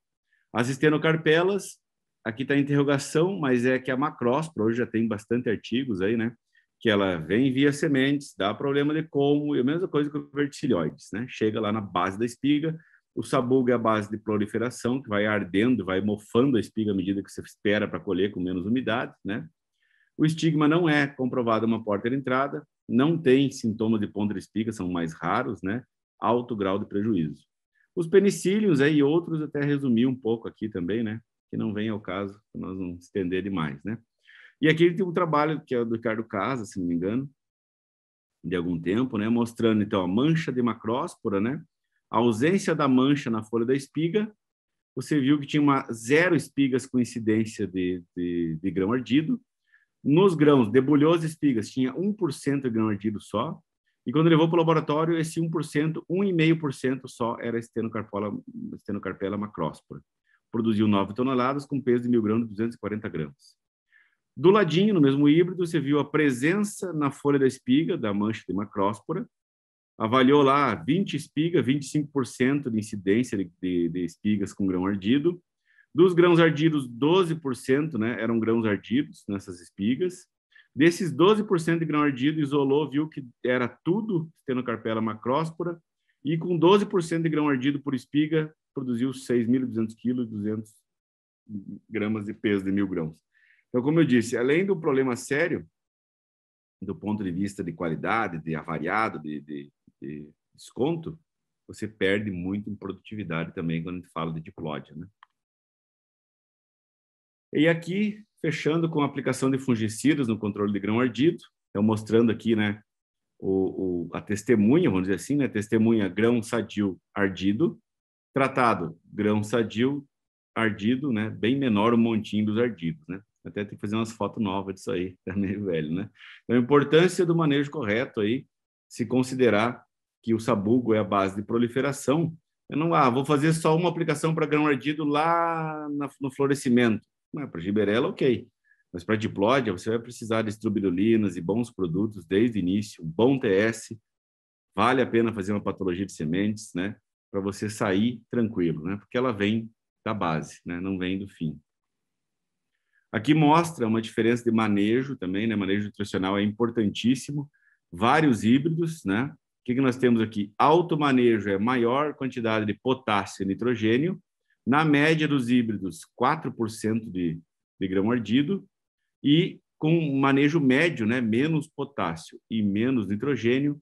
As estenocarpelas, aqui está a interrogação, mas é que a macróspora, hoje já tem bastante artigos aí, né? Que ela vem via sementes, dá problema de colmo, e a mesma coisa que o verticilioides, né? Chega lá na base da espiga, o sabugo é a base de proliferação, que vai ardendo, vai mofando a espiga à medida que você espera para colher com menos umidade, né? O estigma não é comprovado uma porta de entrada, não tem sintomas de ponta de espiga, são mais raros, né? Alto grau de prejuízo. Os penicílios aí, e outros, até resumi um pouco aqui também, né? Que não vem ao caso, para nós não estender demais, né? E aqui tem um trabalho que é do Ricardo Casa, se não me engano, de algum tempo, né? Mostrando, então, a mancha de macróspora, né? A ausência da mancha na folha da espiga, você viu que tinha 0 espigas com incidência de grão ardido. Nos grãos, debulhou as espigas, tinha 1% de grão ardido só. E quando levou para o laboratório, esse 1%, 1,5% só era estenocarpela macróspora. Produziu 9 toneladas com peso de 1.000 gramas, 240 gramas. Do ladinho, no mesmo híbrido, você viu a presença na folha da espiga, da mancha de macróspora. Avaliou lá 20 espigas, 25% de incidência de espigas com grão ardido. Dos grãos ardidos, 12%, né, eram grãos ardidos nessas espigas. Desses 12% de grão ardido, isolou, viu que era tudo estenocarpela macróspora, e com 12% de grão ardido por espiga, produziu 6.200 quilos, 200 gramas de peso de 1.000 grãos. Então, como eu disse, além do problema sério, do ponto de vista de qualidade, de avariado, de desconto, você perde muito em produtividade também quando a gente fala de diplódia, né? E aqui, fechando com a aplicação de fungicidas no controle de grão ardido, então mostrando aqui, né, a testemunha, vamos dizer assim, né, testemunha grão sadio ardido, tratado grão sadio ardido, né, bem menor o montinho dos ardidos, né? Até tem que fazer umas fotos novas disso aí, tá meio velho, né? Então, a importância do manejo correto aí, se considerar que o sabugo é a base de proliferação, eu não, vou fazer só uma aplicação para grão ardido lá no florescimento. Para giberela, ok. Mas para diplódia, você vai precisar de estrubirulinas e bons produtos desde o início, um bom TS. Vale a pena fazer uma patologia de sementes, né? Para você sair tranquilo, né? Porque ela vem da base, né? Não vem do fim. Aqui mostra uma diferença de manejo também, né? Manejo nutricional é importantíssimo. Vários híbridos, né? O que nós temos aqui? Alto manejo é maior quantidade de potássio e nitrogênio. Na média dos híbridos, 4% de grão ardido, e com manejo médio, né, menos potássio e menos nitrogênio,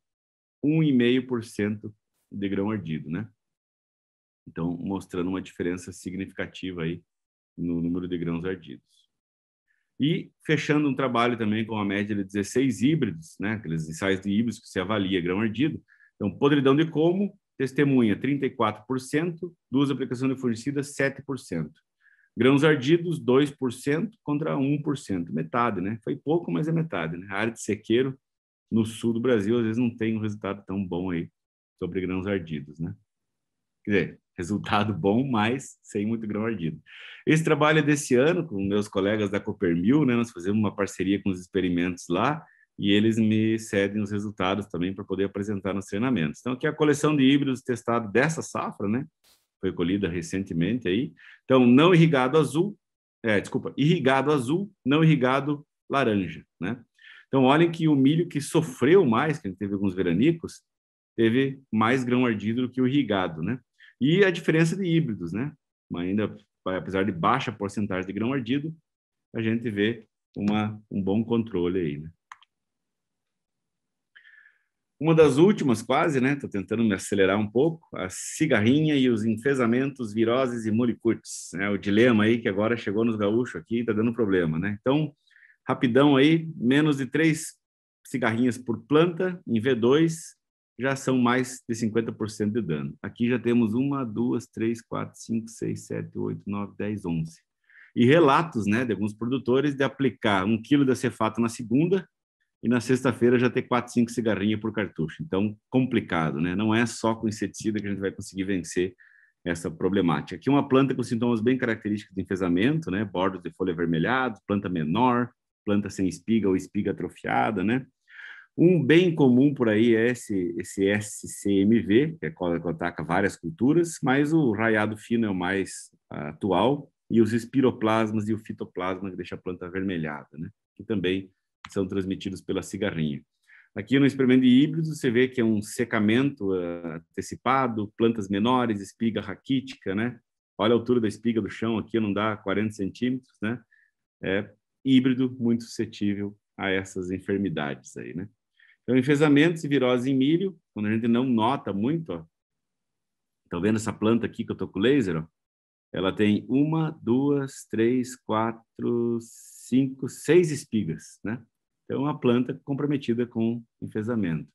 1,5% de grão ardido, né? Então, mostrando uma diferença significativa aí no número de grãos ardidos. E fechando um trabalho também com a média de 16 híbridos, né, aqueles ensaios de híbridos que se avalia grão ardido. Então, podridão de colmo, testemunha 34%, duas aplicações de fungicidas 7%. Grãos ardidos, 2% contra 1%, metade, né? Foi pouco, mas é metade, né? A área de sequeiro no sul do Brasil, às vezes, não tem um resultado tão bom aí sobre grãos ardidos, né? Quer dizer, resultado bom, mas sem muito grão ardido. Esse trabalho é desse ano, com meus colegas da Coppermill, né? Nós fazemos uma parceria com os experimentos lá e eles me cedem os resultados também para poder apresentar nos treinamentos. Então, aqui é a coleção de híbridos testado dessa safra, né? Foi colhida recentemente aí. Então, não irrigado azul, irrigado azul, não irrigado laranja, né? Então, olhem que o milho que sofreu mais, que a gente teve alguns veranicos, teve mais grão ardido do que o irrigado, né? E a diferença de híbridos, né? Mas ainda, apesar de baixa porcentagem de grão ardido, a gente vê um bom controle aí, né? Uma das últimas, quase, né? Estou tentando me acelerar um pouco. A cigarrinha e os enfesamentos, viroses e mulicutes. Né? O dilema aí que agora chegou nos gaúchos aqui e está dando problema, né? Então, rapidão aí, menos de 3 cigarrinhas por planta em V2 já são mais de 50% de dano. Aqui já temos 1, 2, 3, 4, 5, 6, 7, 8, 9, 10, 11. E relatos, né, de alguns produtores de aplicar 1 quilo de acefato na segunda e na sexta-feira já ter 4, 5 cigarrinhas por cartucho. Então, complicado, né? Não é só com inseticida que a gente vai conseguir vencer essa problemática. Aqui uma planta com sintomas bem característicos de enfesamento, né? Bordos de folha avermelhados, planta menor, planta sem espiga ou espiga atrofiada, né? Um bem comum por aí é esse SCMV, que é cola que ataca várias culturas, mas o raiado fino é o mais atual, e os espiroplasmas e o fitoplasma, que deixa a planta avermelhada, né? Que também são transmitidos pela cigarrinha. Aqui no experimento de híbridos, você vê que é um secamento antecipado, plantas menores, espiga raquítica, né? Olha a altura da espiga do chão aqui, não dá 40 centímetros, né? É híbrido muito suscetível a essas enfermidades aí, né? Então, enfesamentos e virose em milho, quando a gente não nota muito, ó. Estão vendo essa planta aqui que eu estou com o laser, ó? Ela tem 1, 2, 3, 4, 5, 6 espigas, né? Então, uma planta comprometida com enfesamento.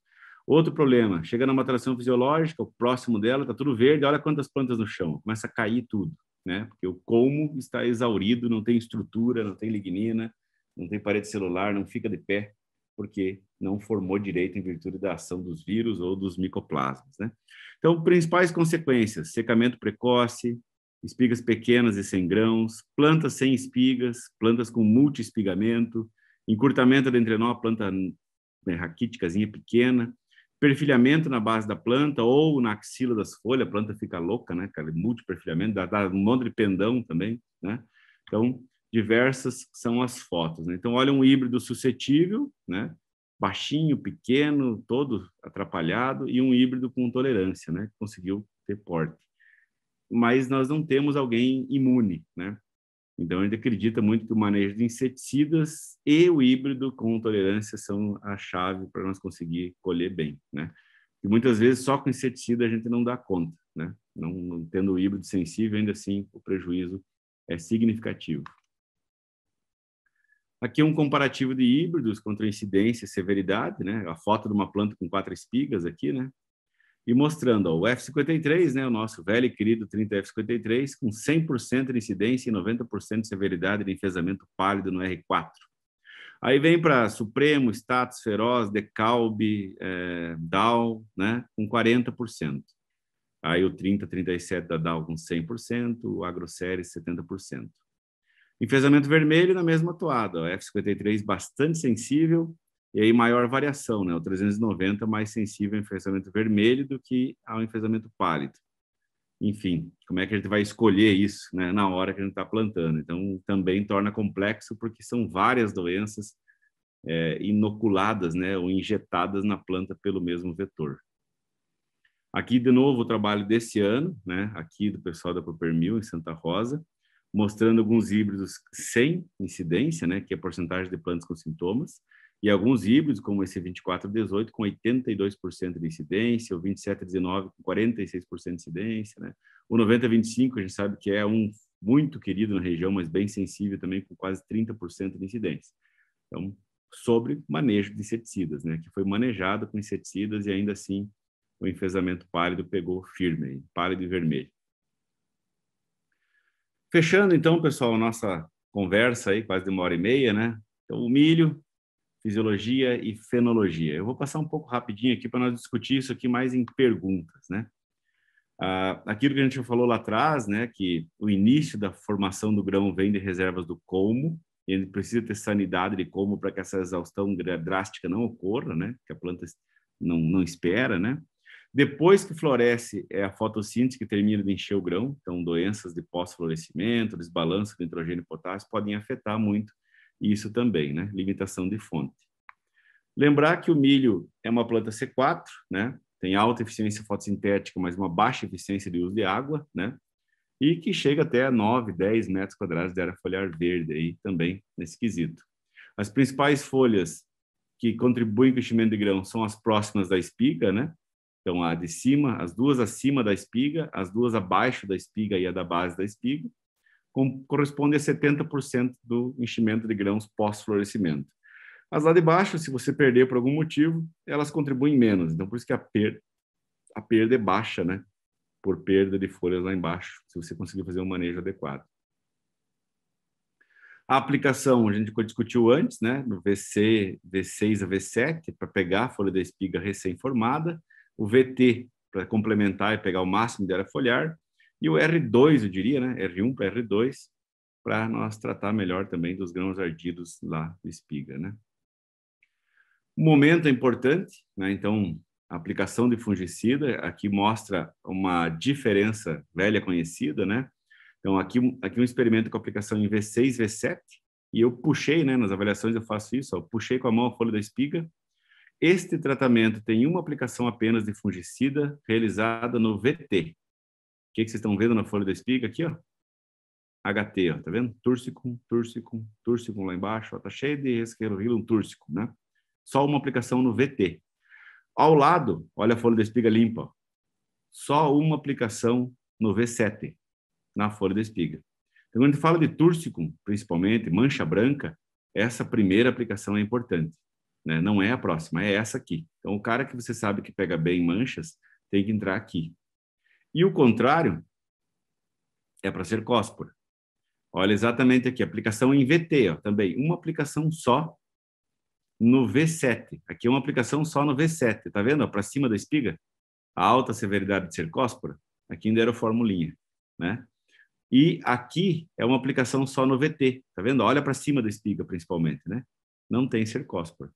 Outro problema, chega na maturação fisiológica, o próximo dela está tudo verde, olha quantas plantas no chão, começa a cair tudo, né? Porque o colmo está exaurido, não tem estrutura, não tem lignina, não tem parede celular, não fica de pé, porque não formou direito em virtude da ação dos vírus ou dos micoplasmas, né? Então, principais consequências, secamento precoce, espigas pequenas e sem grãos, plantas sem espigas, plantas com multi-espigamento, encurtamento da entrenó, planta raquíticazinha pequena, perfilhamento na base da planta ou na axila das folhas, a planta fica louca, né, cara? Multiperfilhamento, dá um monte de pendão também, né? Então, diversas são as fotos, né? Então, olha um híbrido suscetível, né? Baixinho, pequeno, todo atrapalhado, e um híbrido com tolerância, né? Que conseguiu ter porte. Mas nós não temos alguém imune, né? Então, a gente acredita muito que o manejo de inseticidas e o híbrido com tolerância são a chave para nós conseguir colher bem, né? E muitas vezes só com inseticida a gente não dá conta, né? Não tendo o híbrido sensível, ainda assim o prejuízo é significativo. Aqui um comparativo de híbridos contra incidência e severidade, né? A foto de uma planta com 4 espigas aqui, né? E mostrando, ó, o F53, né, o nosso velho e querido 30F53, com 100% de incidência e 90% de severidade de enfesamento pálido no R4. Aí vem para Supremo, Status, Feroz, Decalbe, Dow, né, com 40%. Aí o 3037 da Dow com 100%, o AgroSéries 70%. Enfesamento vermelho na mesma toada, ó, F53 bastante sensível, e aí maior variação, né? O 390 mais sensível ao enfesamento vermelho do que ao enfesamento pálido. Enfim, como é que a gente vai escolher isso, né, na hora que a gente está plantando? Então, também torna complexo porque são várias doenças inoculadas, né, ou injetadas na planta pelo mesmo vetor. Aqui, de novo, o trabalho desse ano, né, aqui do pessoal da Coppermill, em Santa Rosa, mostrando alguns híbridos sem incidência, né, que é a porcentagem de plantas com sintomas, e alguns híbridos, como esse 2418, com 82% de incidência, o 2719 com 46% de incidência, né? O 9025, a gente sabe que é um muito querido na região, mas bem sensível também, com quase 30% de incidência. Então, sobre manejo de inseticidas, né? Que foi manejado com inseticidas e ainda assim o enfesamento pálido pegou firme, pálido e vermelho. Fechando, então, pessoal, nossa conversa aí, quase de 1h30, né? Então, o milho, fisiologia e fenologia. Eu vou passar um pouco rapidinho aqui para nós discutir isso aqui mais em perguntas, né? Aquilo que a gente falou lá atrás, né, que o início da formação do grão vem de reservas do colmo, e ele precisa ter sanidade de colmo para que essa exaustão drástica não ocorra, né, que a planta não espera, né. Depois que floresce, é a fotossíntese que termina de encher o grão, então doenças de pós-florescimento, desbalanço de nitrogênio e potássio podem afetar muito isso também, né, limitação de fonte. Lembrar que o milho é uma planta C4, né? Tem alta eficiência fotossintética, mas uma baixa eficiência de uso de água, né? E que chega até a 9, 10 metros quadrados de área foliar verde aí também nesse quesito. As principais folhas que contribuem com o crescimento de grão são as próximas da espiga, né? Então, a de cima, as duas acima da espiga, as duas abaixo da espiga e a da base da espiga, corresponde a 70% do enchimento de grãos pós-florescimento. As lá de baixo, se você perder por algum motivo, elas contribuem menos. Então, por isso que a perda é baixa, né? Por perda de folhas lá embaixo, se você conseguir fazer um manejo adequado. A aplicação, a gente discutiu antes, né? No V6 a V7, para pegar a folha da espiga recém-formada. O VT, para complementar e pegar o máximo de área foliar. E o R2, eu diria, né? R1 para R2, para nós tratar melhor também dos grãos ardidos lá de espiga, né? O momento é importante, né? Então, a aplicação de fungicida aqui mostra uma diferença velha conhecida, né? Então, aqui um experimento com aplicação em V6, V7, e eu puxei, né? Nas avaliações eu faço isso, eu puxei com a mão a folha da espiga. Este tratamento tem uma aplicação apenas de fungicida realizada no VT. O que vocês estão vendo na folha da espiga aqui, ó? HT, ó, tá vendo? Tursicum, tursicum, tursicum lá embaixo, ó, tá cheio de Hescherichia tursicum, né? Só uma aplicação no VT. Ao lado, olha a folha da espiga limpa. Só uma aplicação no V7, na folha da espiga. Então, quando a gente fala de tursicum, principalmente, mancha branca, essa primeira aplicação é importante, né? Não é a próxima, é essa aqui. Então, o cara que você sabe que pega bem manchas, tem que entrar aqui. E o contrário é para cercóspora. Olha exatamente aqui, aplicação em VT, ó, também. Uma aplicação só no V7. Aqui é uma aplicação só no V7, tá vendo? Para cima da espiga, a alta severidade de cercóspora, aqui ainda era formulinha, né? E aqui é uma aplicação só no VT, tá vendo? Olha para cima da espiga, principalmente, né? Não tem cercóspora.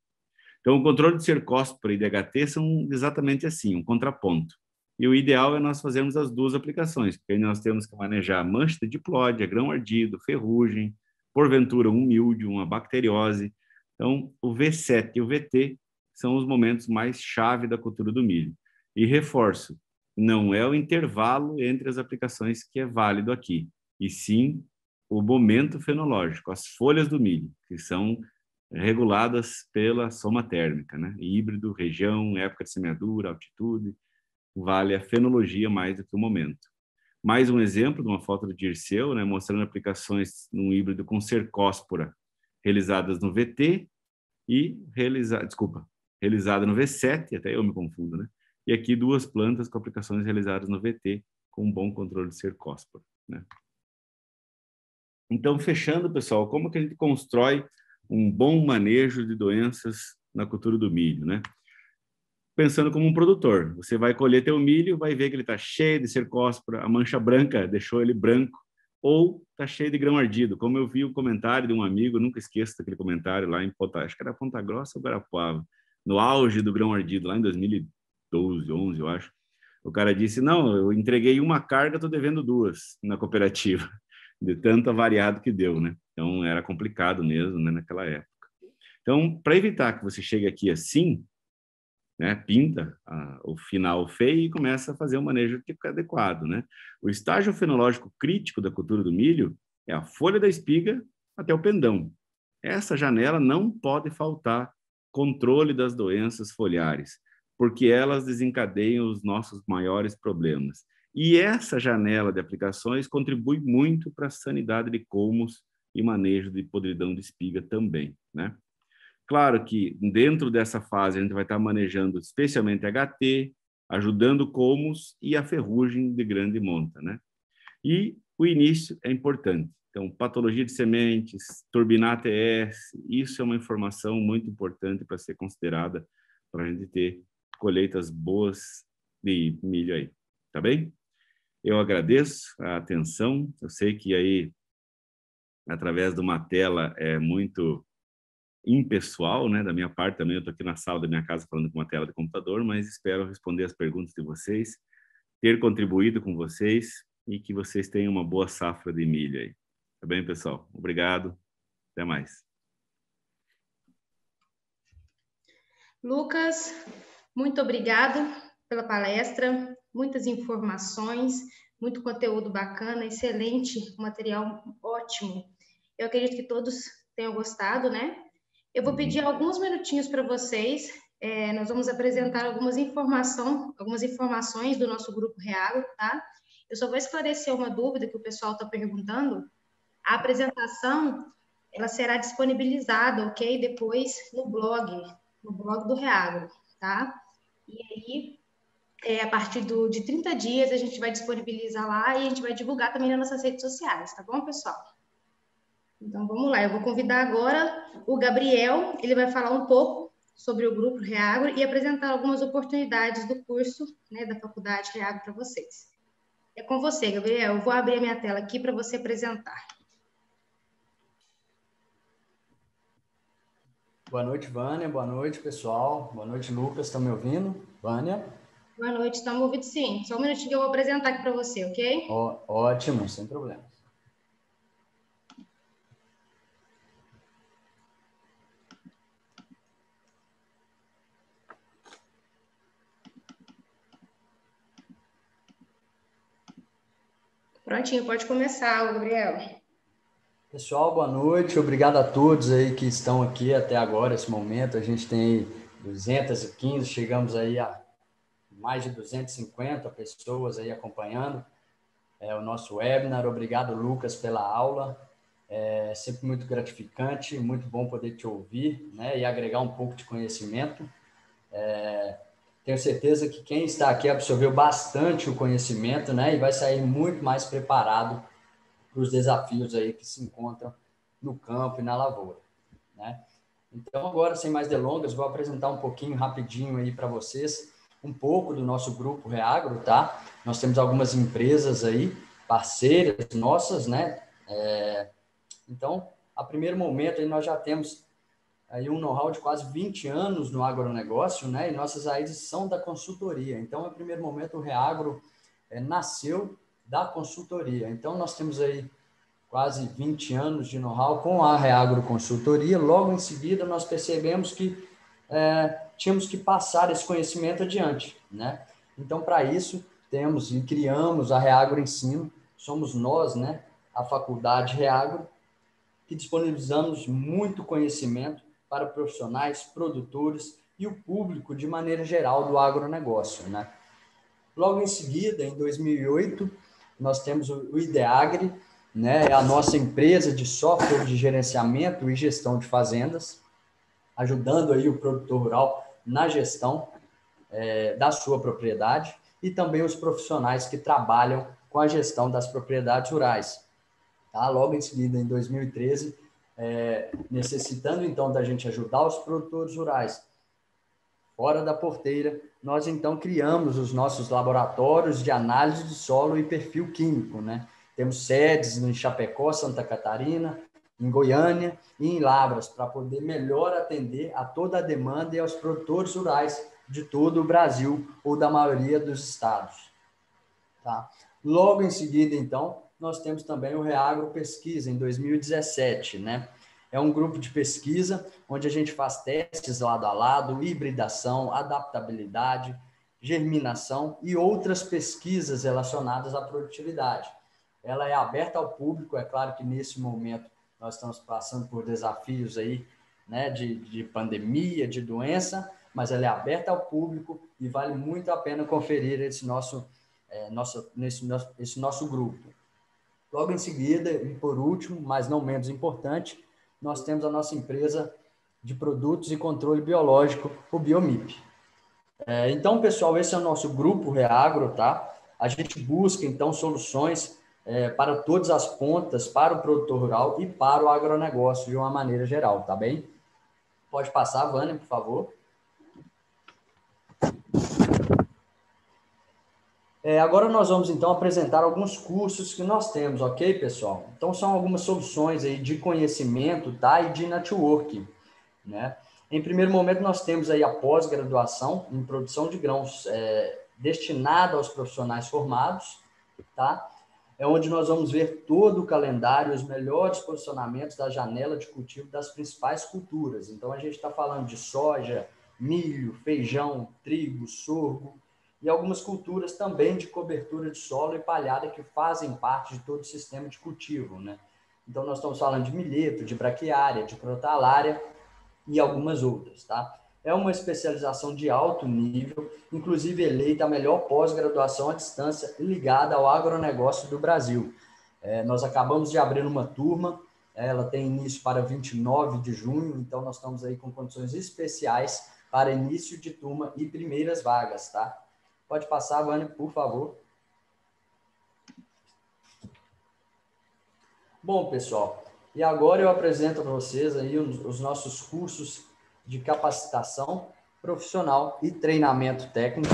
Então, o controle de cercóspora e DHT são exatamente assim, um contraponto. E o ideal é nós fazermos as duas aplicações, porque aí nós temos que manejar mancha de diplódia, grão ardido, ferrugem, porventura um mildio, uma bacteriose. Então, o V7 e o VT são os momentos mais chave da cultura do milho. E reforço, não é o intervalo entre as aplicações que é válido aqui, e sim o momento fenológico, as folhas do milho, que são reguladas pela soma térmica, né? Híbrido, região, época de semeadura, altitude, vale a fenologia mais do que o momento. Mais um exemplo de uma foto do Dirceu, né, mostrando aplicações num híbrido com cercóspora realizadas no VT e realizada no V7, até eu me confundo, né? E aqui duas plantas com aplicações realizadas no VT com um bom controle de cercóspora, né? Então, fechando, pessoal, como que a gente constrói um bom manejo de doenças na cultura do milho, né? Pensando como um produtor, você vai colher teu milho, vai ver que ele está cheio de cercóspora, a mancha branca deixou ele branco, ou está cheio de grão ardido. Como eu vi o comentário de um amigo, nunca esqueço daquele comentário lá em Ponta, acho que era Ponta Grossa ou Guarapuava, no auge do grão ardido, lá em 2012, 11, eu acho. O cara disse, não, eu entreguei uma carga, estou devendo duas na cooperativa, de tanto variado que deu, né? Então, era complicado mesmo, né, naquela época. Então, para evitar que você chegue aqui assim, né, pinta o final feio e começa a fazer um manejo adequado, né? O estágio fenológico crítico da cultura do milho é a folha da espiga até o pendão. Essa janela não pode faltar controle das doenças foliares, porque elas desencadeiam os nossos maiores problemas. E essa janela de aplicações contribui muito para a sanidade de colmos e manejo de podridão de espiga também, né? Claro que dentro dessa fase a gente vai estar manejando especialmente HT, ajudando colmos e a ferrugem de grande monta, né? E o início é importante. Então, patologia de sementes, turbinar ATS, isso é uma informação muito importante para ser considerada para a gente ter colheitas boas de milho aí, tá bem? Eu agradeço a atenção, eu sei que aí, através de uma tela, é muito impessoal, né? Da minha parte também, eu estou aqui na sala da minha casa falando com uma tela de computador, mas espero responder as perguntas de vocês, ter contribuído com vocês e que vocês tenham uma boa safra de milho aí. Tá bem, pessoal? Obrigado. Até mais. Lucas, muito obrigado pela palestra, muitas informações, muito conteúdo bacana, excelente, material ótimo. Eu acredito que todos tenham gostado, né? Eu vou pedir alguns minutinhos para vocês. Nós vamos apresentar algumas informações do nosso grupo Reagro, tá? Eu só vou esclarecer uma dúvida que o pessoal está perguntando. A apresentação, ela será disponibilizada, ok? Depois no blog do Reagro, tá? E aí, a partir de 30 dias, a gente vai disponibilizar lá e a gente vai divulgar também nas nossas redes sociais, tá bom, pessoal? Então, vamos lá. Eu vou convidar agora o Gabriel, ele vai falar um pouco sobre o Grupo Reagro e apresentar algumas oportunidades do curso, né, da Faculdade Reagro para vocês. É com você, Gabriel. Eu vou abrir a minha tela aqui para você apresentar. Boa noite, Vânia. Boa noite, pessoal. Boa noite, Lucas. Estão me ouvindo? Vânia? Boa noite, estamos ouvindo sim. Só um minutinho que eu vou apresentar aqui para você, ok? Ótimo, sem problema. Prontinho, pode começar, Gabriel. Pessoal, boa noite. Obrigado a todos aí que estão aqui até agora, esse momento. A gente tem 215, chegamos aí a mais de 250 pessoas aí acompanhando o nosso webinar. Obrigado, Lucas, pela aula. É sempre muito gratificante, muito bom poder te ouvir, né, e agregar um pouco de conhecimento. Tenho certeza que quem está aqui absorveu bastante o conhecimento, né, e vai sair muito mais preparado para os desafios aí que se encontram no campo e na lavoura, né? Então, agora, sem mais delongas, vou apresentar um pouquinho rapidinho aí para vocês um pouco do nosso grupo Reagro, tá? Nós temos algumas empresas aí, parceiras nossas, né? Então, a primeiro momento, aí nós já temos aí um know-how de quase 20 anos no agronegócio, né? E nossas raízes são da consultoria. Então, no primeiro momento, o Reagro nasceu da consultoria. Então, nós temos aí quase 20 anos de know-how com a Reagro Consultoria. Logo em seguida, nós percebemos que tínhamos que passar esse conhecimento adiante, né? Então, para isso, temos e criamos a Reagro Ensino. Somos nós, né, a Faculdade Reagro, que disponibilizamos muito conhecimento para profissionais, produtores e o público de maneira geral do agronegócio, né? Logo em seguida, em 2008, nós temos o IDEAGRE, né, a nossa empresa de software de gerenciamento e gestão de fazendas, ajudando aí o produtor rural na gestão da sua propriedade e também os profissionais que trabalham com a gestão das propriedades rurais. Tá? Logo em seguida, em 2013, necessitando então da gente ajudar os produtores rurais fora da porteira, nós então criamos os nossos laboratórios de análise de solo e perfil químico, né? Temos sedes em Chapecó, Santa Catarina, em Goiânia e em Lavras, para poder melhor atender a toda a demanda e aos produtores rurais de todo o Brasil ou da maioria dos estados. Tá? Logo em seguida, então, nós temos também o Reagro Pesquisa, em 2017, né? É um grupo de pesquisa onde a gente faz testes lado a lado, hibridação, adaptabilidade, germinação e outras pesquisas relacionadas à produtividade. Ela é aberta ao público, é claro que nesse momento nós estamos passando por desafios aí, né, de pandemia, de doença, mas ela é aberta ao público e vale muito a pena conferir esse nosso grupo. Logo em seguida, e por último, mas não menos importante, nós temos a nossa empresa de produtos e controle biológico, o Biomip. Então, pessoal, esse é o nosso grupo Reagro, tá? A gente busca, então, soluções para todas as pontas, para o produtor rural e para o agronegócio de uma maneira geral, tá bem? Pode passar, Vânia, por favor. Agora nós vamos, então, apresentar alguns cursos que nós temos, ok, pessoal? Então, são algumas soluções aí de conhecimento, tá? E de networking, né? Em primeiro momento, nós temos aí a pós-graduação em produção de grãos destinada aos profissionais formados, tá? É onde nós vamos ver todo o calendário, os melhores posicionamentos da janela de cultivo das principais culturas. Então, a gente está falando de soja, milho, feijão, trigo, sorgo, e algumas culturas também de cobertura de solo e palhada que fazem parte de todo o sistema de cultivo, né? Então, nós estamos falando de milheto, de braquiária, de crotalária e algumas outras, tá? É uma especialização de alto nível, inclusive eleita a melhor pós-graduação à distância ligada ao agronegócio do Brasil. Nós acabamos de abrir uma turma, ela tem início para 29 de junho, então nós estamos aí com condições especiais para início de turma e primeiras vagas, tá? Pode passar, Vânia, por favor. Bom, pessoal, e agora eu apresento para vocês aí os nossos cursos de capacitação profissional e treinamento técnico.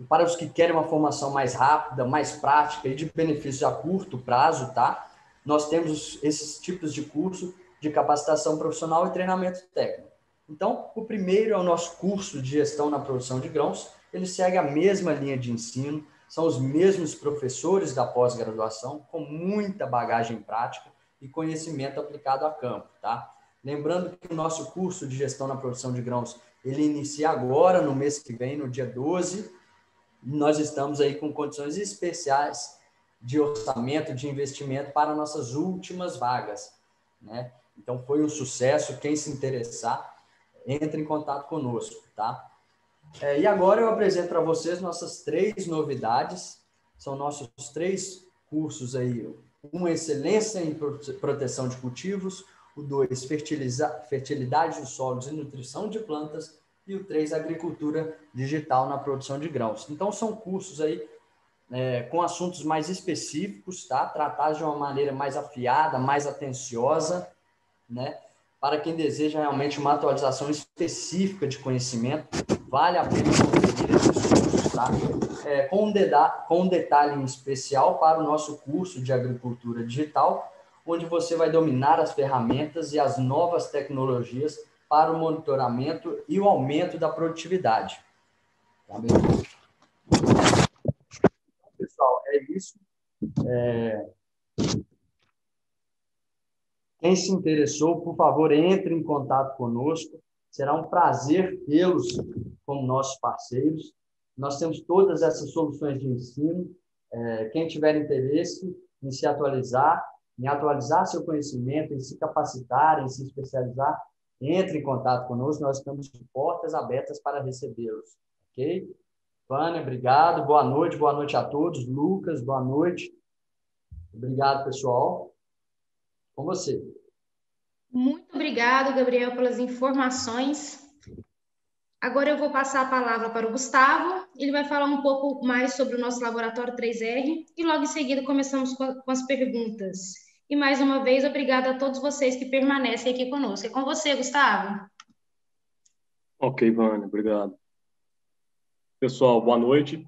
Para os que querem uma formação mais rápida, mais prática e de benefício a curto prazo, tá? Nós temos esses tipos de curso de capacitação profissional e treinamento técnico. Então, o primeiro é o nosso curso de gestão na produção de grãos. Ele segue a mesma linha de ensino, são os mesmos professores da pós-graduação, com muita bagagem prática e conhecimento aplicado a campo, tá? Lembrando que o nosso curso de gestão na produção de grãos, ele inicia agora, no mês que vem, no dia 12. Nós estamos aí com condições especiais de orçamento, de investimento para nossas últimas vagas, né? Então, foi um sucesso. Quem se interessar, entre em contato conosco, tá? E agora eu apresento para vocês nossas 3 novidades. São nossos 3 cursos aí. Um, excelência em proteção de cultivos. O 2, fertilidade dos solos e nutrição de plantas. E o 3, agricultura digital na produção de grãos. Então, são cursos aí com assuntos mais específicos, tá? Tratados de uma maneira mais afiada, mais atenciosa, né? Para quem deseja realmente uma atualização específica de conhecimento, vale a pena conferir esses cursos, tá? Com um detalhe em especial para o nosso curso de agricultura digital, onde você vai dominar as ferramentas e as novas tecnologias para o monitoramento e o aumento da produtividade. Tá bem? Pessoal, é isso. Quem se interessou, por favor, entre em contato conosco. Será um prazer tê-los como nossos parceiros. Nós temos todas essas soluções de ensino. Quem tiver interesse em se atualizar, em atualizar seu conhecimento, em se capacitar, em se especializar, entre em contato conosco. Nós estamos de portas abertas para recebê-los. Ok? Vânia, obrigado. Boa noite a todos. Lucas, boa noite. Obrigado, pessoal. Com você. Muito obrigado, Gabriel, pelas informações. Agora eu vou passar a palavra para o Gustavo. Ele vai falar um pouco mais sobre o nosso laboratório 3R e logo em seguida começamos com as perguntas. E mais uma vez, obrigada a todos vocês que permanecem aqui conosco. É com você, Gustavo. Ok, Vânia, obrigado. Pessoal, boa noite.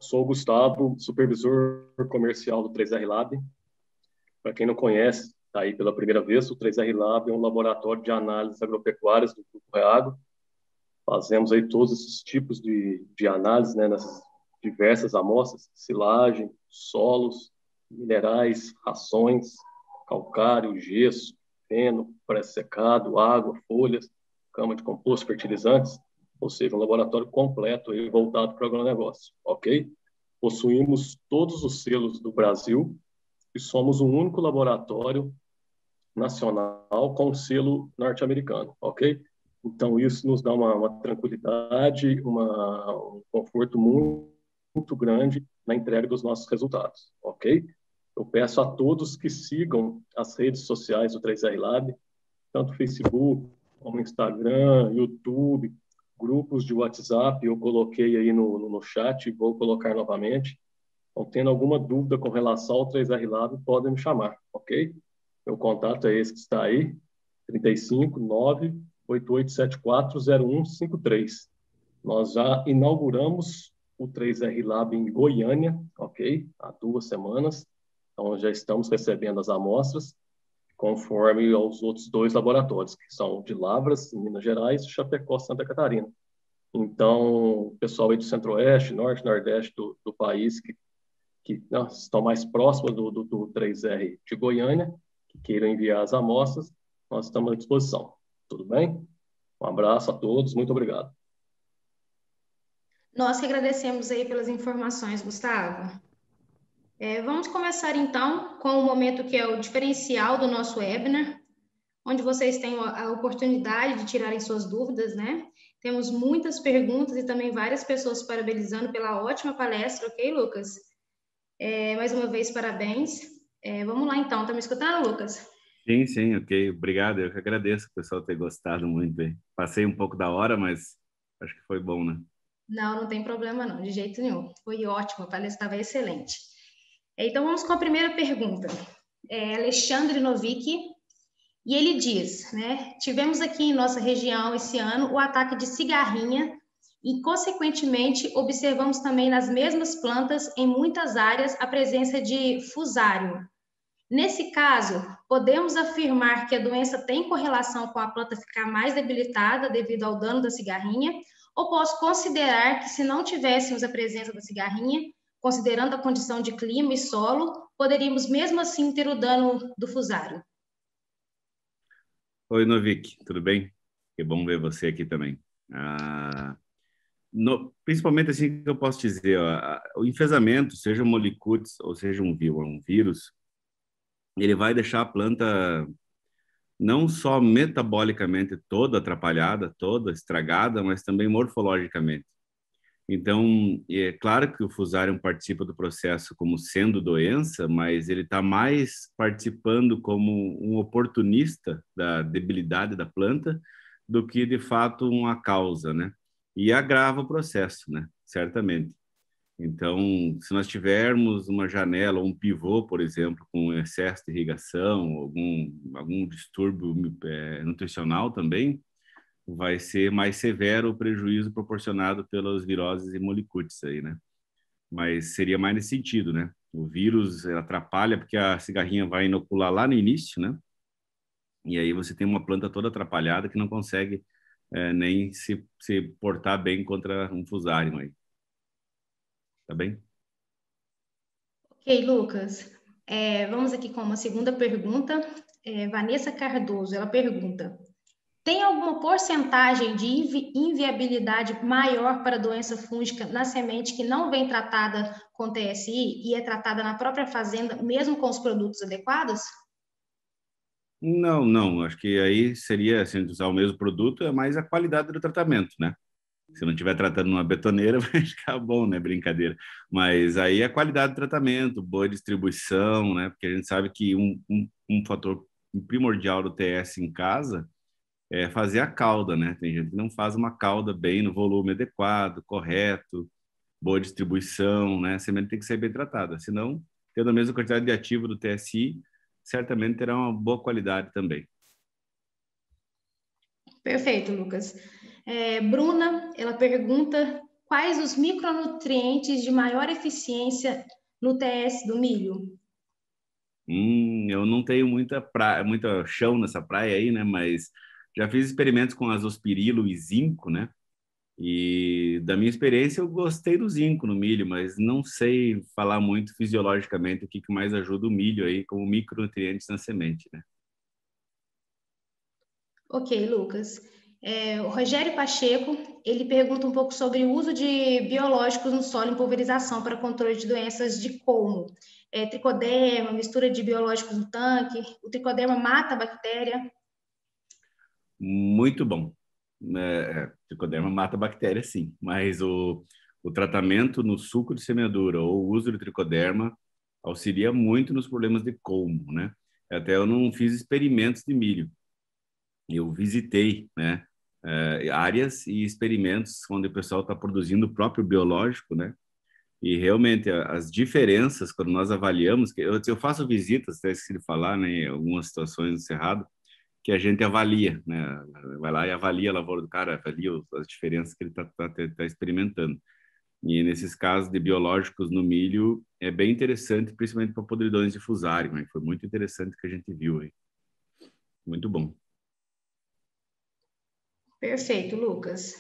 Sou o Gustavo, supervisor comercial do 3R Lab. Para quem não conhece, está aí pela primeira vez, o 3R Lab é um laboratório de análises agropecuárias do Grupo Reagro. Fazemos aí todos esses tipos de análise, né, nessas diversas amostras: silagem, solos, minerais, rações, calcário, gesso, feno, pré-secado, água, folhas, cama de composto, fertilizantes, ou seja, um laboratório completo aí voltado para o agronegócio, ok? Possuímos todos os selos do Brasil e somos o único laboratório nacional com selo norte-americano, ok? Então, isso nos dá uma tranquilidade, um conforto muito grande na entrega dos nossos resultados, ok? Eu peço a todos que sigam as redes sociais do 3R Lab, tanto Facebook, como Instagram, YouTube, grupos de WhatsApp, eu coloquei aí no chat, vou colocar novamente. Então, tendo alguma dúvida com relação ao 3R Lab, podem me chamar, ok? Meu contato é esse que está aí, 35 988740153. Nós já inauguramos o 3R Lab em Goiânia, ok? Há 2 semanas. Então, já estamos recebendo as amostras, conforme aos outros 2 laboratórios, que são de Lavras, em Minas Gerais, e Chapecó, Santa Catarina. Então, o pessoal aí do Centro-Oeste, Norte, Nordeste do país, que estão mais próximos do 3R de Goiânia, que queiram enviar as amostras, nós estamos à disposição. Tudo bem? Um abraço a todos, muito obrigado. Nós que agradecemos aí pelas informações, Gustavo. Vamos começar então com o momento que é o diferencial do nosso webinar, onde vocês têm a oportunidade de tirarem suas dúvidas, né? Temos muitas perguntas e também várias pessoas parabenizando pela ótima palestra, ok, Lucas? Mais uma vez, parabéns. Vamos lá então, tá me escutando, Lucas? Sim, sim, ok. Obrigado, eu que agradeço o pessoal ter gostado muito bem. Passei um pouco da hora, mas acho que foi bom, né? Não, não tem problema não, de jeito nenhum. Foi ótimo, a palestra estava excelente. Então, vamos com a primeira pergunta. Alexandre Novicki, e ele diz, né? Tivemos aqui em nossa região esse ano o ataque de cigarrinha e, consequentemente, observamos também nas mesmas plantas, em muitas áreas, a presença de fusário. Nesse caso, podemos afirmar que a doença tem correlação com a planta ficar mais debilitada devido ao dano da cigarrinha, ou posso considerar que se não tivéssemos a presença da cigarrinha, considerando a condição de clima e solo, poderíamos mesmo assim ter o dano do fusário? Oi, Novik, tudo bem? Que bom ver você aqui também. Principalmente assim que eu posso dizer, o enfesamento, seja um molicutes ou seja um vírus, ele vai deixar a planta não só metabolicamente toda atrapalhada, toda estragada, mas também morfologicamente. Então, é claro que o Fusarium participa do processo como sendo doença, mas ele está mais participando como um oportunista da debilidade da planta do que, de fato, uma causa, né? E agrava o processo, né? Certamente. Então, se nós tivermos uma janela ou um pivô, por exemplo, com excesso de irrigação, algum distúrbio nutricional também, vai ser mais severo o prejuízo proporcionado pelas viroses e molicutes aí, né? Mas seria mais nesse sentido, né? O vírus atrapalha porque a cigarrinha vai inocular lá no início, né? E aí você tem uma planta toda atrapalhada que não consegue nem se portar bem contra um fusário aí. Tá bem? Ok, Lucas. Vamos aqui com uma segunda pergunta. Vanessa Cardoso, ela pergunta: tem alguma porcentagem de inviabilidade maior para doença fúngica na semente que não vem tratada com TSI e é tratada na própria fazenda, mesmo com os produtos adequados? Não, não. Acho que aí seria, assim, usar o mesmo produto, é mais a qualidade do tratamento, né? Se não estiver tratando numa betoneira, vai ficar bom, né? Brincadeira. Mas aí a qualidade do tratamento, boa distribuição, né? Porque a gente sabe que um fator primordial do TS em casa é fazer a calda, né? Tem gente que não faz uma calda bem no volume adequado, correto, boa distribuição, né? A semente tem que ser bem tratada. Senão, tendo a mesma quantidade de ativo do TSI, certamente terá uma boa qualidade também. Perfeito, Lucas. Bruna, ela pergunta quais os micronutrientes de maior eficiência no TS do milho? Eu não tenho muita chão nessa praia aí, né? Mas já fiz experimentos com azospirilo e zinco, né? E da minha experiência eu gostei do zinco no milho, mas não sei falar muito fisiologicamente o que mais ajuda o milho aí como micronutrientes na semente, né? Ok, Lucas. O Rogério Pacheco, ele pergunta um pouco sobre o uso de biológicos no solo em pulverização para controle de doenças de colmo. Tricoderma, mistura de biológicos no tanque, o tricoderma mata a bactéria. Muito bom. Tricoderma mata a bactéria, sim, mas o tratamento no suco de semeadura ou o uso de tricoderma auxilia muito nos problemas de colmo, né? Até eu não fiz experimentos de milho. Eu visitei, né, áreas e experimentos onde o pessoal está produzindo o próprio biológico, né? E realmente as diferenças, quando nós avaliamos, que eu faço visitas, até esqueci de falar, né, em algumas situações no Cerrado, que a gente avalia, né? Vai lá e avalia a lavoura do cara, avalia as diferenças que ele tá experimentando. E nesses casos de biológicos no milho, é bem interessante, principalmente para podridões de fusário, né? Foi muito interessante que a gente viu aí. Muito bom. Perfeito, Lucas.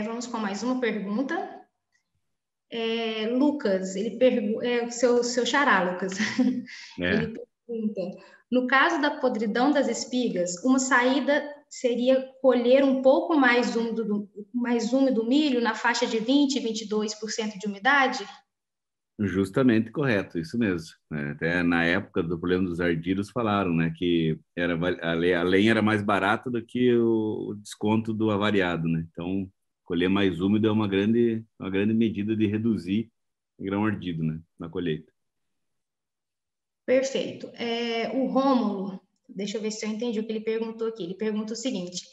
Vamos com mais uma pergunta. Lucas, ele pergunta, seu xará, Lucas. É. Ele pergunta: no caso da podridão das espigas, uma saída seria colher um pouco mais úmido o milho na faixa de 20, 22% de umidade? Justamente correto, isso mesmo. Até na época do problema dos ardidos falaram, né, que a lenha era mais barata do que o desconto do avariado, né? Então, colher mais úmido é uma grande medida de reduzir o grão ardido, né, na colheita. Perfeito. O Rômulo, deixa eu ver se eu entendi o que ele perguntou aqui. Ele pergunta o seguinte: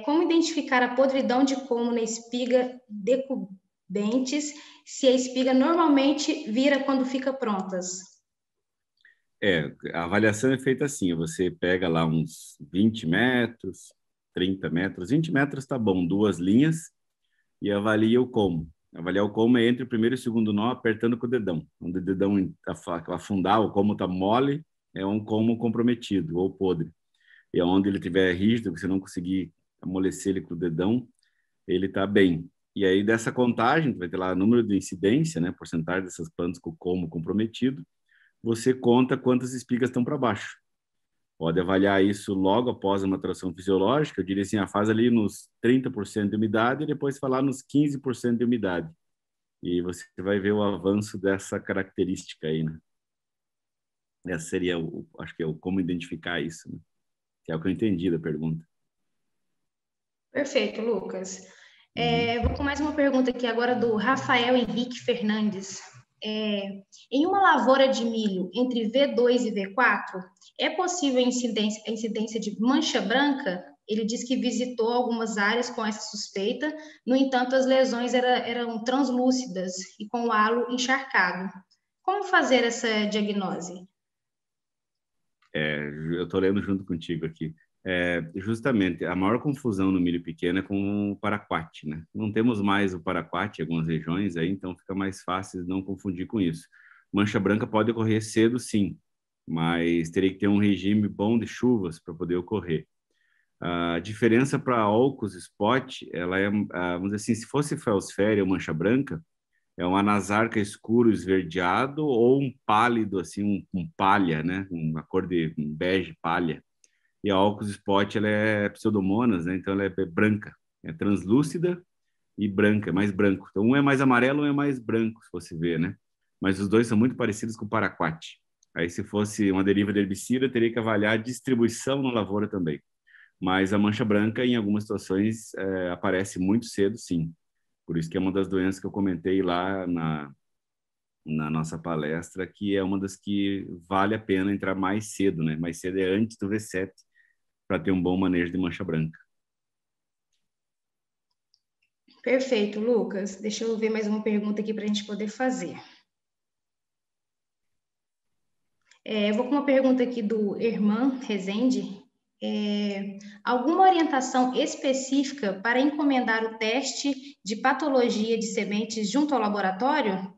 como identificar a podridão de como na espiga decumbentes, se a espiga normalmente vira quando fica prontas? A avaliação é feita assim: você pega lá uns 20 metros, 30 metros, 20 metros tá bom, 2 linhas, e avalia o como. Avaliar o como é entre o primeiro e o segundo nó, apertando com o dedão. Onde o dedão afundar, o como está mole, é um como comprometido ou podre. E onde ele estiver rígido, que você não conseguir amolecer ele com o dedão, ele está bem. E aí, dessa contagem, vai ter lá o número de incidência, né, porcentagem dessas plantas com o como comprometido, você conta quantas espigas estão para baixo. Pode avaliar isso logo após a maturação fisiológica. Eu diria assim, faz ali nos 30% de umidade e depois falar nos 15% de umidade. E você vai ver o avanço dessa característica aí, né? Essa seria, acho que é o como identificar isso, né? Que é o que eu entendi da pergunta. Perfeito, Lucas. Uhum. Vou com mais uma pergunta aqui agora do Rafael Henrique Fernandes. Em uma lavoura de milho entre V2 e V4, é possível a incidência de mancha branca? Ele diz que visitou algumas áreas com essa suspeita, no entanto, as lesões eram translúcidas e com o halo encharcado. Como fazer essa diagnose? Eu estou lendo junto contigo aqui. Justamente, a maior confusão no milho pequeno é com o paraquat, né? Não temos mais o paraquat em algumas regiões, aí, então fica mais fácil de não confundir com isso. Mancha branca pode ocorrer cedo, sim, mas teria que ter um regime bom de chuvas para poder ocorrer. A diferença para Alcos Spot, ela é, vamos dizer assim, se fosse Felsféria ou mancha branca, é um anasarca escuro esverdeado ou um pálido, assim, um palha, né? Uma cor de um bege palha. E a Alcos Spot, ela é pseudomonas, né? Então ela é branca, é translúcida e branca, é mais branco. Então um é mais amarelo, um é mais branco, se você ver, né? Mas os dois são muito parecidos com o paraquat. Aí se fosse uma deriva de herbicida, teria que avaliar a distribuição na lavoura também. Mas a mancha branca, em algumas situações, aparece muito cedo, sim. Por isso que é uma das doenças que eu comentei lá na nossa palestra, que é uma das que vale a pena entrar mais cedo, né? Mais cedo é antes do V7, para ter um bom manejo de mancha branca. Perfeito, Lucas. Deixa eu ver mais uma pergunta aqui para a gente poder fazer. Eu vou com uma pergunta aqui do Herman Rezende. Alguma orientação específica para encomendar o teste de patologia de sementes junto ao laboratório?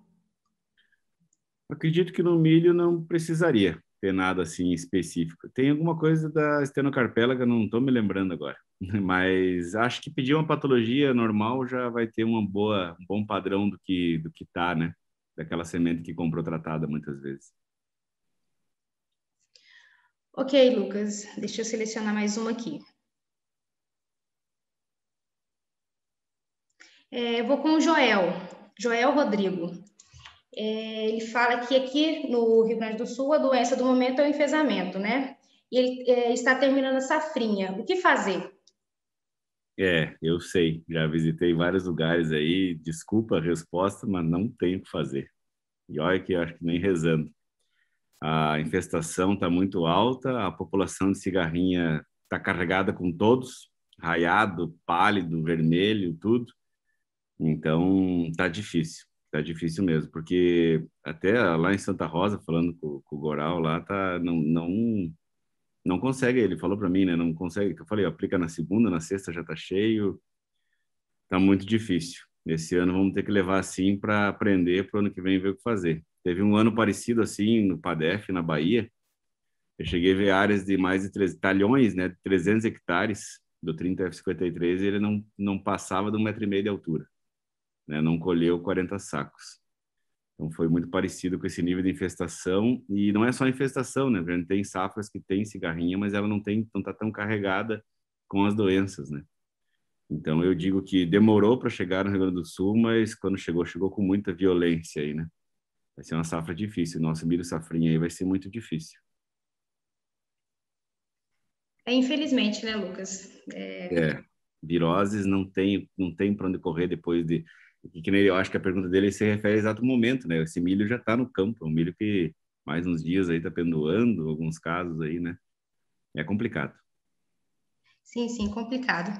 Acredito que no milho não precisaria ter nada assim específico. Tem alguma coisa da estenocarpela que eu não estou me lembrando agora, mas acho que pedir uma patologia normal já vai ter um bom padrão do que tá, né? Daquela semente que comprou tratada muitas vezes. Ok, Lucas, deixa eu selecionar mais uma aqui. Vou com o Joel Rodrigo. Ele fala que aqui no Rio Grande do Sul a doença do momento é o enfesamento, né? E ele está terminando a safrinha. O que fazer? Eu sei, já visitei vários lugares aí, desculpa a resposta, mas não tem o que fazer. E olha que eu acho que nem rezando. A infestação está muito alta, a população de cigarrinha está carregada com todos, raiado, pálido, vermelho, tudo. Então, tá difícil mesmo, porque até lá em Santa Rosa, falando com o Goral lá, tá, não consegue, ele falou para mim, né, não consegue, eu falei, aplica na segunda, na sexta já tá cheio, tá muito difícil. Esse ano vamos ter que levar assim para aprender para o ano que vem ver o que fazer. Teve um ano parecido assim no PADEF, na Bahia, eu cheguei a ver áreas de mais de talhões, né, de 300 hectares do 30F53 e ele não passava de 1,5 m de altura, né, não colheu 40 sacos. Então foi muito parecido com esse nível de infestação, e não é só infestação, né? A gente tem safras que tem cigarrinha, mas ela não tá tão carregada com as doenças, né? Então eu digo que demorou para chegar no Rio Grande do Sul, mas quando chegou com muita violência aí, né? Vai ser uma safra difícil, nosso milho safrinha aí vai ser muito difícil. Infelizmente, né, Lucas? Viroses não tem para onde correr depois de que nem eu acho que a pergunta dele se refere ao exato momento, né? Esse milho já está no campo, é um milho que mais uns dias aí está pendoando, alguns casos aí, né? É complicado. Sim, complicado.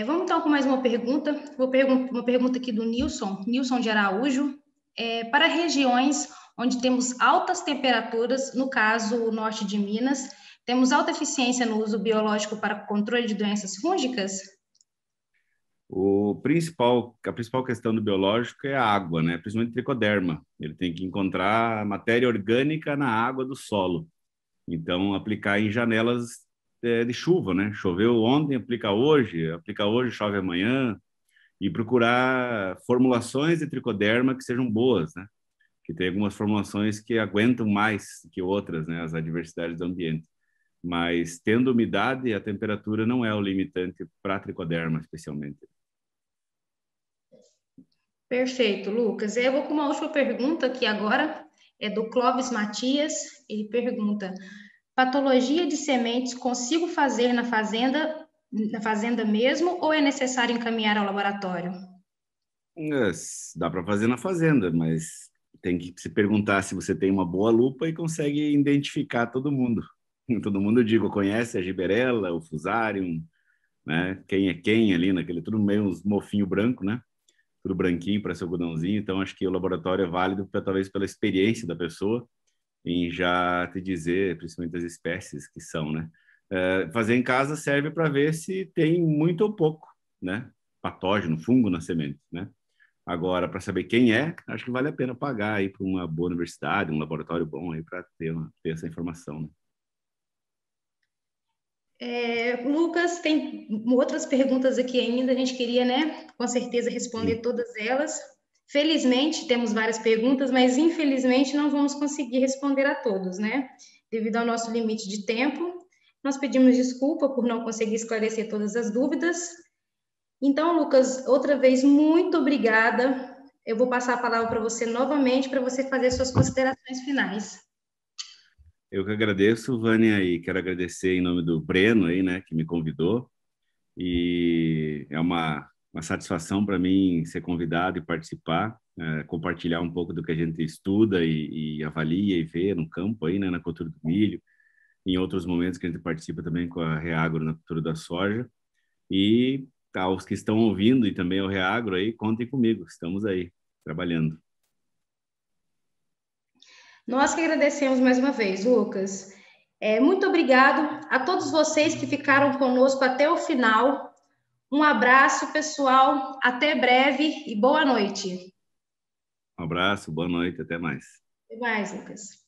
Vamos então com mais uma pergunta. Uma pergunta aqui do Nilson de Araújo. Para regiões onde temos altas temperaturas, no caso o norte de Minas, temos alta eficiência no uso biológico para controle de doenças fúngicas? A principal questão do biológico é a água, né? Principalmente tricoderma. Ele tem que encontrar matéria orgânica na água do solo. Então, aplicar em janelas de chuva, né? Choveu ontem, aplica hoje, chove amanhã, e procurar formulações de tricoderma que sejam boas, né? Que tem algumas formulações que aguentam mais que outras, né? As adversidades do ambiente. Mas tendo umidade, a temperatura não é o limitante para tricoderma, especialmente. Perfeito, Lucas. Eu vou com uma última pergunta aqui agora, é do Clóvis Matias. Ele pergunta: patologia de sementes consigo fazer na fazenda mesmo, ou é necessário encaminhar ao laboratório? Dá para fazer na fazenda, mas tem que se perguntar se você tem uma boa lupa e consegue identificar todo mundo. Todo mundo, eu digo, conhece a giberela, o fusarium, né? Quem é quem ali naquele, tudo meio uns mofinho branco, né? Tudo branquinho para ser algodãozinho. Então, acho que o laboratório é válido talvez pela experiência da pessoa em já te dizer, principalmente as espécies que são, né? Fazer em casa serve para ver se tem muito ou pouco, né? Patógeno, fungo na semente, né? Agora, para saber quem é, acho que vale a pena pagar aí para uma boa universidade, um laboratório bom aí para ter essa informação, né? Lucas, tem outras perguntas aqui ainda, a gente queria, né, com certeza responder Sim. todas elas. Felizmente, temos várias perguntas, mas infelizmente não vamos conseguir responder a todos, né? Devido ao nosso limite de tempo. Nós pedimos desculpa por não conseguir esclarecer todas as dúvidas. Então, Lucas, outra vez, muito obrigada. Eu vou passar a palavra para você novamente, para você fazer suas considerações finais. Eu que agradeço, Vânia, e quero agradecer em nome do Breno aí, né, que me convidou. E é uma satisfação para mim ser convidado e participar, compartilhar um pouco do que a gente estuda e avalia e vê no campo aí, né, na cultura do milho, em outros momentos que a gente participa também com a Reagro na cultura da soja. E aos que estão ouvindo e também ao Reagro aí, contem comigo, estamos aí trabalhando. Nós que agradecemos mais uma vez, Lucas. Muito obrigado a todos vocês que ficaram conosco até o final. Um abraço, pessoal. Até breve e boa noite. Um abraço, boa noite, até mais. Até mais, Lucas.